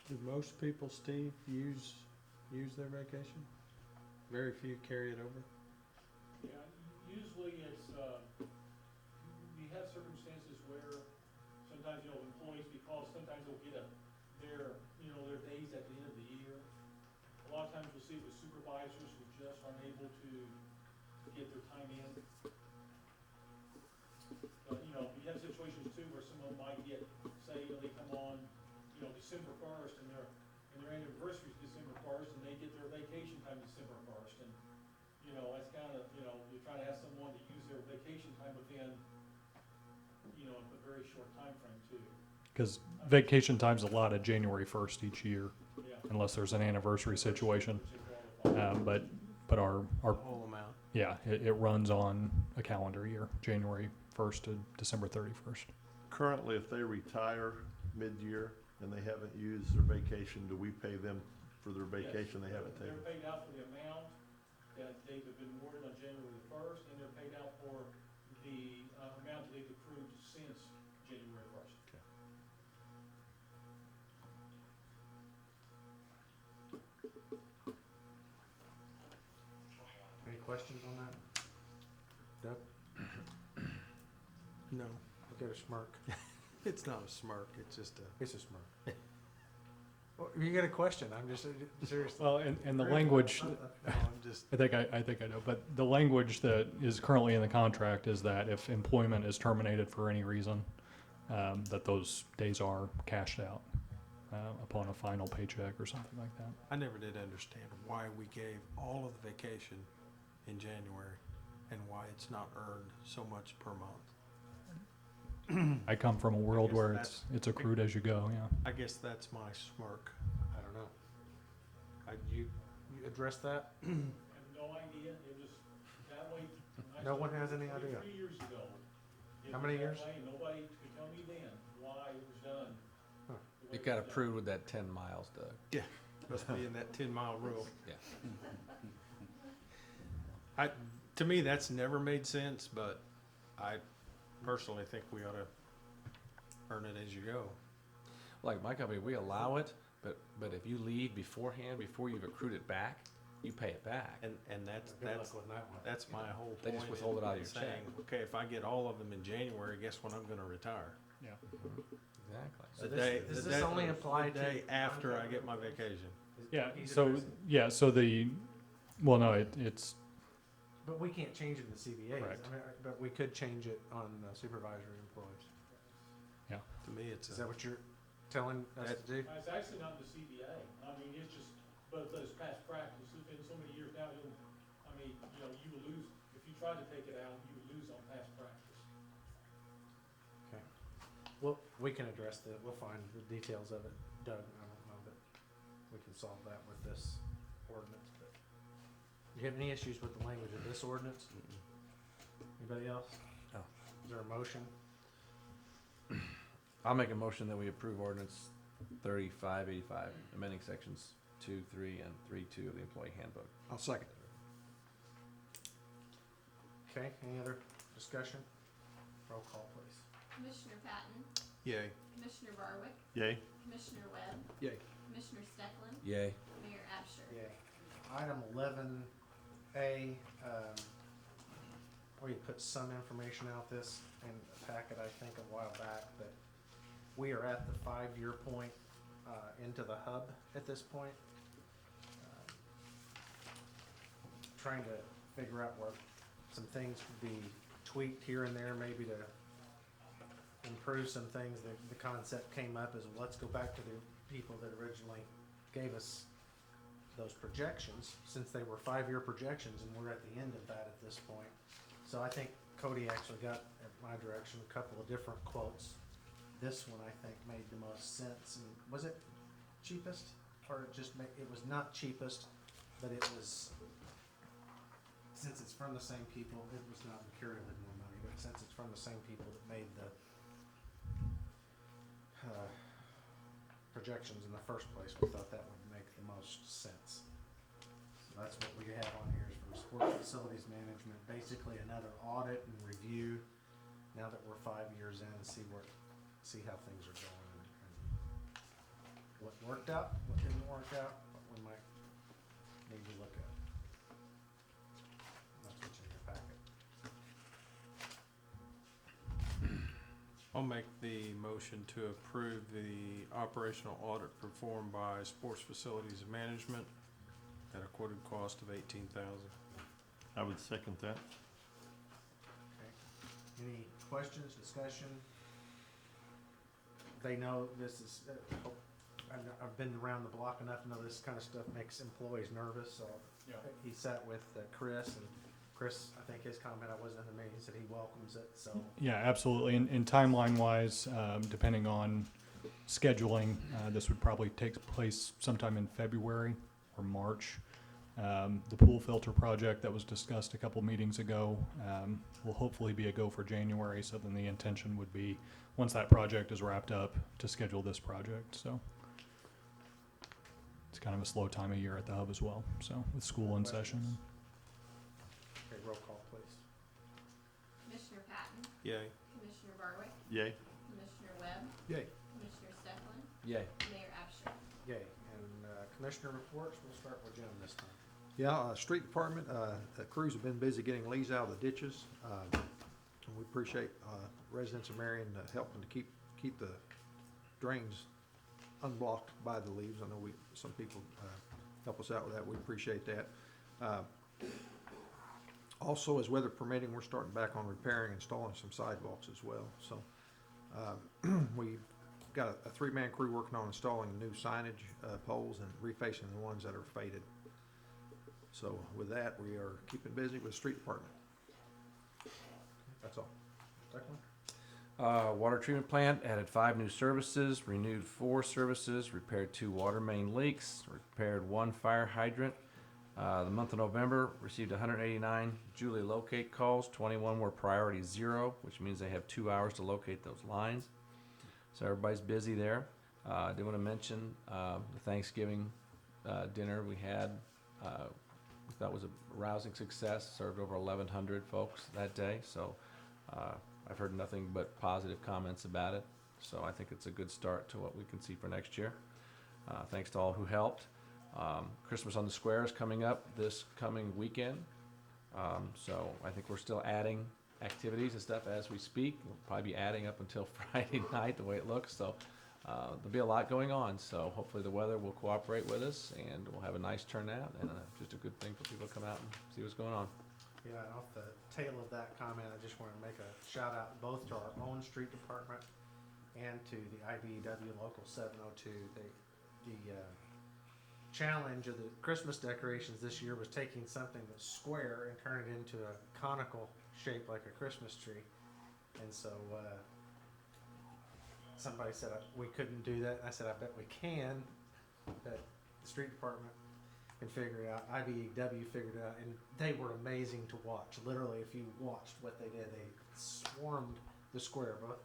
Do most people, Steve, use their vacation? Very few carry it over? Yeah, usually it's, we have circumstances where sometimes, employees, because sometimes they'll get their days at the end of the year. A lot of times we'll see it with supervisors who just aren't able to get their time in. But, we have situations too where someone might get, say, they come on, December 1st and their anniversary is December 1st and they get their vacation time December 1st. And, that's kind of, you're trying to have someone to use their vacation time within, a very short time frame too. Because vacation time's allotted January 1st each year, Yeah. unless there's an anniversary situation. But our Whole amount. yeah, it runs on a calendar year, January 1st to December 31st. Currently, if they retire mid-year and they haven't used their vacation, do we pay them for their vacation they haven't taken? They're paid out for the amount that they've been awarded on January 1st, and they're paid out for the amount that they've accrued since January 1st. Okay. Any questions on that? Doug? No. Look at a smirk. It's not a smirk, it's just It's a smirk. Well, you got a question, I'm just seriously. Well, and the language, No, I'm just, I think I know, but the language that is currently in the contract is that if employment is terminated for any reason, that those days are cashed out upon a final paycheck or something like that. I never did understand why we gave all of the vacation in January and why it's not earned so much per month. I come from a world guess where that's- it's accrued as you go, yeah. I guess that's my smirk. I don't know. You address that? I have no idea, it was that way, when I No one has any idea. 3 years ago. How many years? Nobody could tell me then why it was done. It got approved with that 10 miles, Doug. Yeah, must be in that 10-mile rule. Yeah. To me, that's never made sense, but I personally think we ought to earn it as you go. Like my company, we allow it, but if you leave beforehand, before you've accrued it back, you pay it back. And that's my whole point. They just withhold it out of your saying, check. okay, if I get all of them in January, guess when I'm gonna retire? Yeah. Exactly. So The this- day, does the this day- only apply the to day after I get my vacation. Yeah, so the, well, no, it's, But we can't change it in the CBAs. Correct. I mean, but we could change it on supervisory employees. yeah. To me, it's Is that what you're telling us to do? It's actually not the CBA. I mean, it's just, but it's past practice. It's been so many years now, you will lose, if you try to take it out, you would lose on past practice. Okay. Well, we can address we'll find the details of it, Doug. I don't know that we can solve that with this ordinance, but. Do you have any issues with the language of this ordinance? Anybody else? No. Is there a motion? I'll make a motion that we approve ordinance 3585, amending sections 2, 3, and 3.2 of the employee handbook. I'll second. Okay, any other discussion? Roll call, please. Commissioner Patton, Yay. Commissioner Barwick, Yay. Commissioner Webb, Yay. Commissioner Stecklin, Yay. Mayor Absher. Yay. Item 11A, we put some information out this in the packet, I think, a while back, but we are at the 5-year point into the hub at this point. Trying to figure out where some things could be tweaked here and there, maybe to improve some things. The concept came up as, let's go back to the people that originally gave us those projections, since they were 5-year projections, and we're at the end of that at this point. So I think Cody actually got, at my direction, a couple of different quotes. This one, I think, made the most sense. And was it cheapest? Or it was not cheapest, but it was, since it's from the same people, it was not materially more money, but since it's from the same people that made the projections in the first place, we thought that would make the most sense. So that's what we have on here is from Sports Facilities Management, basically another audit and review now that we're 5 years in, see how things are going and what worked out, what didn't work out, what we might need to look at. That's what's in your packet. I'll make the motion to approve the operational audit performed by Sports Facilities Management at a quoted cost of $18,000. I would second that. Okay. Any questions, discussion? They know this is, I've been around the block enough to know this kind of stuff makes employees nervous, so Yeah. he sat with Chris, and Chris, I think his comment, I wasn't in the meeting, he said he welcomes it, so. Yeah, absolutely. And timeline-wise, depending on scheduling, this would probably take place sometime in February or March. The pool filter project that was discussed a couple meetings ago will hopefully be a go for January. So then the intention would be, once that project is wrapped up, to schedule this project. So it's kind of a slow time of year at the hub as well. So with school in session. Okay, roll call, please. Commissioner Patton, Yay. Commissioner Barwick, Yay. Commissioner Webb, Yay. Commissioner Stecklin, Yay. Mayor Absher. Yay, and Commissioner reports, we'll start with Jim this time. Yeah, Street Department, the crews have been busy getting leaves out of the ditches. We appreciate residents of Marion helping to keep the drains unblocked by the leaves. I know some people help us out with that. We appreciate that. Also, as weather permitting, we're starting back on repairing and installing some sidewalks as well. So we've got a 3-man crew working on installing new signage poles and refacing the ones that are faded. So with that, we are keeping busy with the street department. That's all. Second. Water treatment plant added 5 new services, renewed 4 services, repaired 2 water main leaks, repaired 1 fire hydrant, The month of November received 189 Julie locate calls. 21 were priority 0, which means they have 2 hours to locate those lines. So everybody's busy there. I did want to mention the Thanksgiving dinner we had. We thought was a rousing success. Served over 1,100 folks that day. So I've heard nothing but positive comments about it. So I think it's a good start to what we can see for next year. Thanks to all who helped. Christmas on the Square is coming up this coming weekend. So I think we're still adding activities and stuff as we speak. We'll probably be adding up until Friday night the way it looks. So there'll be a lot going on. So hopefully the weather will cooperate with us and we'll have a nice turnout and just a good thing for people to come out and see what's going on. Yeah, and off the tail of that comment, I just want to make a shout out both to our own street department and to the IBEW Local 702. The challenge of the Christmas decorations this year was taking something that's square and turn it into a conical shape like a Christmas tree. And so somebody said we couldn't do that. And I said, I bet we can. But the street department can figure it out. IBEW figured it out. And they were amazing to watch. Literally, if you watched what they did, they swarmed the square, both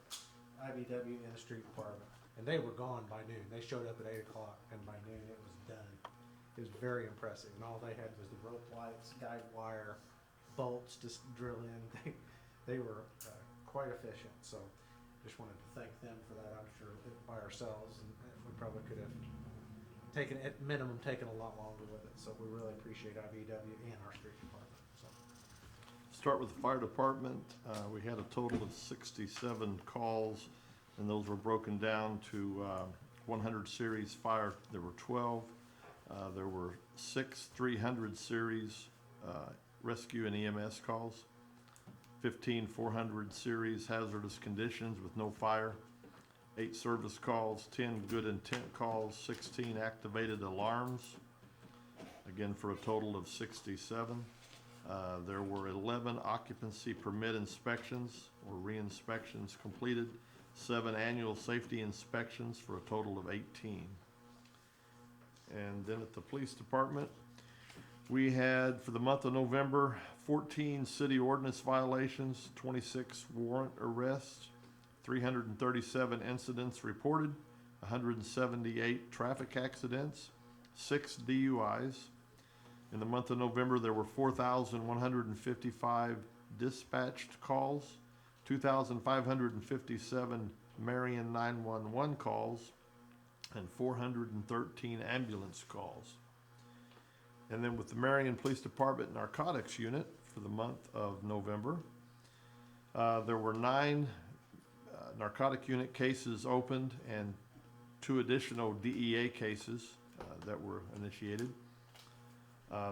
IBEW and the street department. And they were gone by noon. They showed up at 8 o'clock, and by noon it was done. It was very impressive. And all they had was the rope lights, guide wire, bolts to drill in. They were quite efficient. So just wanted to thank them for that. I'm sure by ourselves, and we probably could have taken, at minimum, taken a lot longer with it. So we really appreciate IBEW and our street department. So. Start with the fire department. We had a total of 67 calls, and those were broken down to 100 series fire. There were 12. There were 6 300 series rescue and EMS calls, 15 400 series hazardous conditions with no fire, 8 service calls, 10 good intent calls, 16 activated alarms, again for a total of 67. There were 11 occupancy permit inspections or re-inspections completed, 7 annual safety inspections for a total of 18. And then at the police department, we had, for the month of November, 14 city ordinance violations, 26 warrant arrests, 337 incidents reported, 178 traffic accidents, 6 DUIs. In the month of November, there were 4,155 dispatched calls, 2,557 Marion 911 calls, and 413 ambulance calls. And then with the Marion Police Department Narcotics Unit for the month of November, there were 9 narcotic unit cases opened and 2 additional DEA cases that were initiated.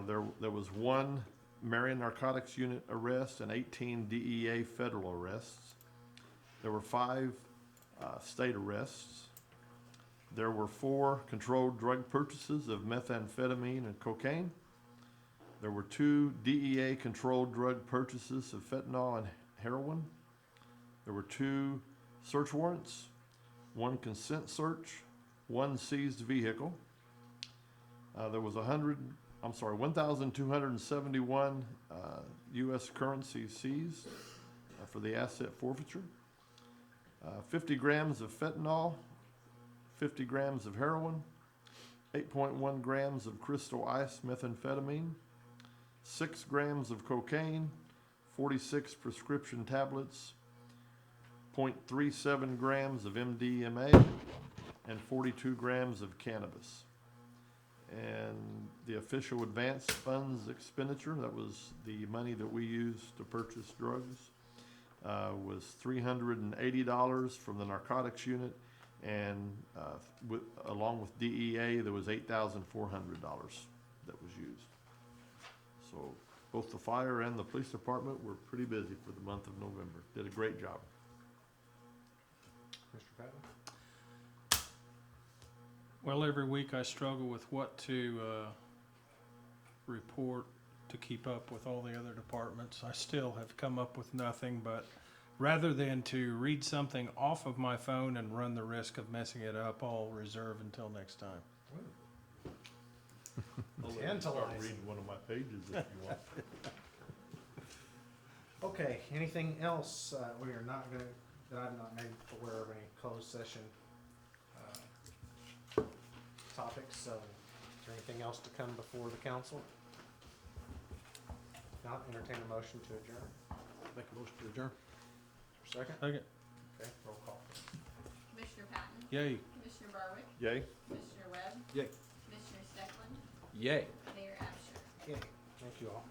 There was 1 Marion Narcotics Unit arrest and 18 DEA federal arrests. There were 5 state arrests. There were 4 controlled drug purchases of methamphetamine and cocaine. There were 2 DEA controlled drug purchases of fentanyl and heroin. There were 2 search warrants, 1 consent search, 1 seized vehicle. There was 1,271 U.S. currency seized for the asset forfeiture. 50 grams of fentanyl, 50 grams of heroin, 8.1 grams of crystal ice methamphetamine, 6 grams of cocaine, 46 prescription tablets, 0.37 grams of MDMA, and 42 grams of cannabis. And the official advance funds expenditure, that was the money that we used to purchase drugs, was $380 from the narcotics unit, and along with DEA, there was $8,400 that was used. So both the fire and the police department were pretty busy for the month of November. Did a great job. Mr. Patton? Well, every week I struggle with what to report to keep up with all the other departments. I still have come up with nothing, but rather than to read something off of my phone and run the risk of messing it up, I'll reserve until next time. We'll let Tantalizing. reading one of my pages if you want. Okay, anything else? We are not gonna, that I'm not made aware of any closed session topics, so is there anything else to come before the council? If not, entertain a motion to adjourn. Make a motion to adjourn. Second? Second. Okay, roll call. Commissioner Patton? Yay. Commissioner Barwick? Yay? Commissioner Webb? Yay. Commissioner Steckland? Yay. Mayor Absher? Yay. Thank you all.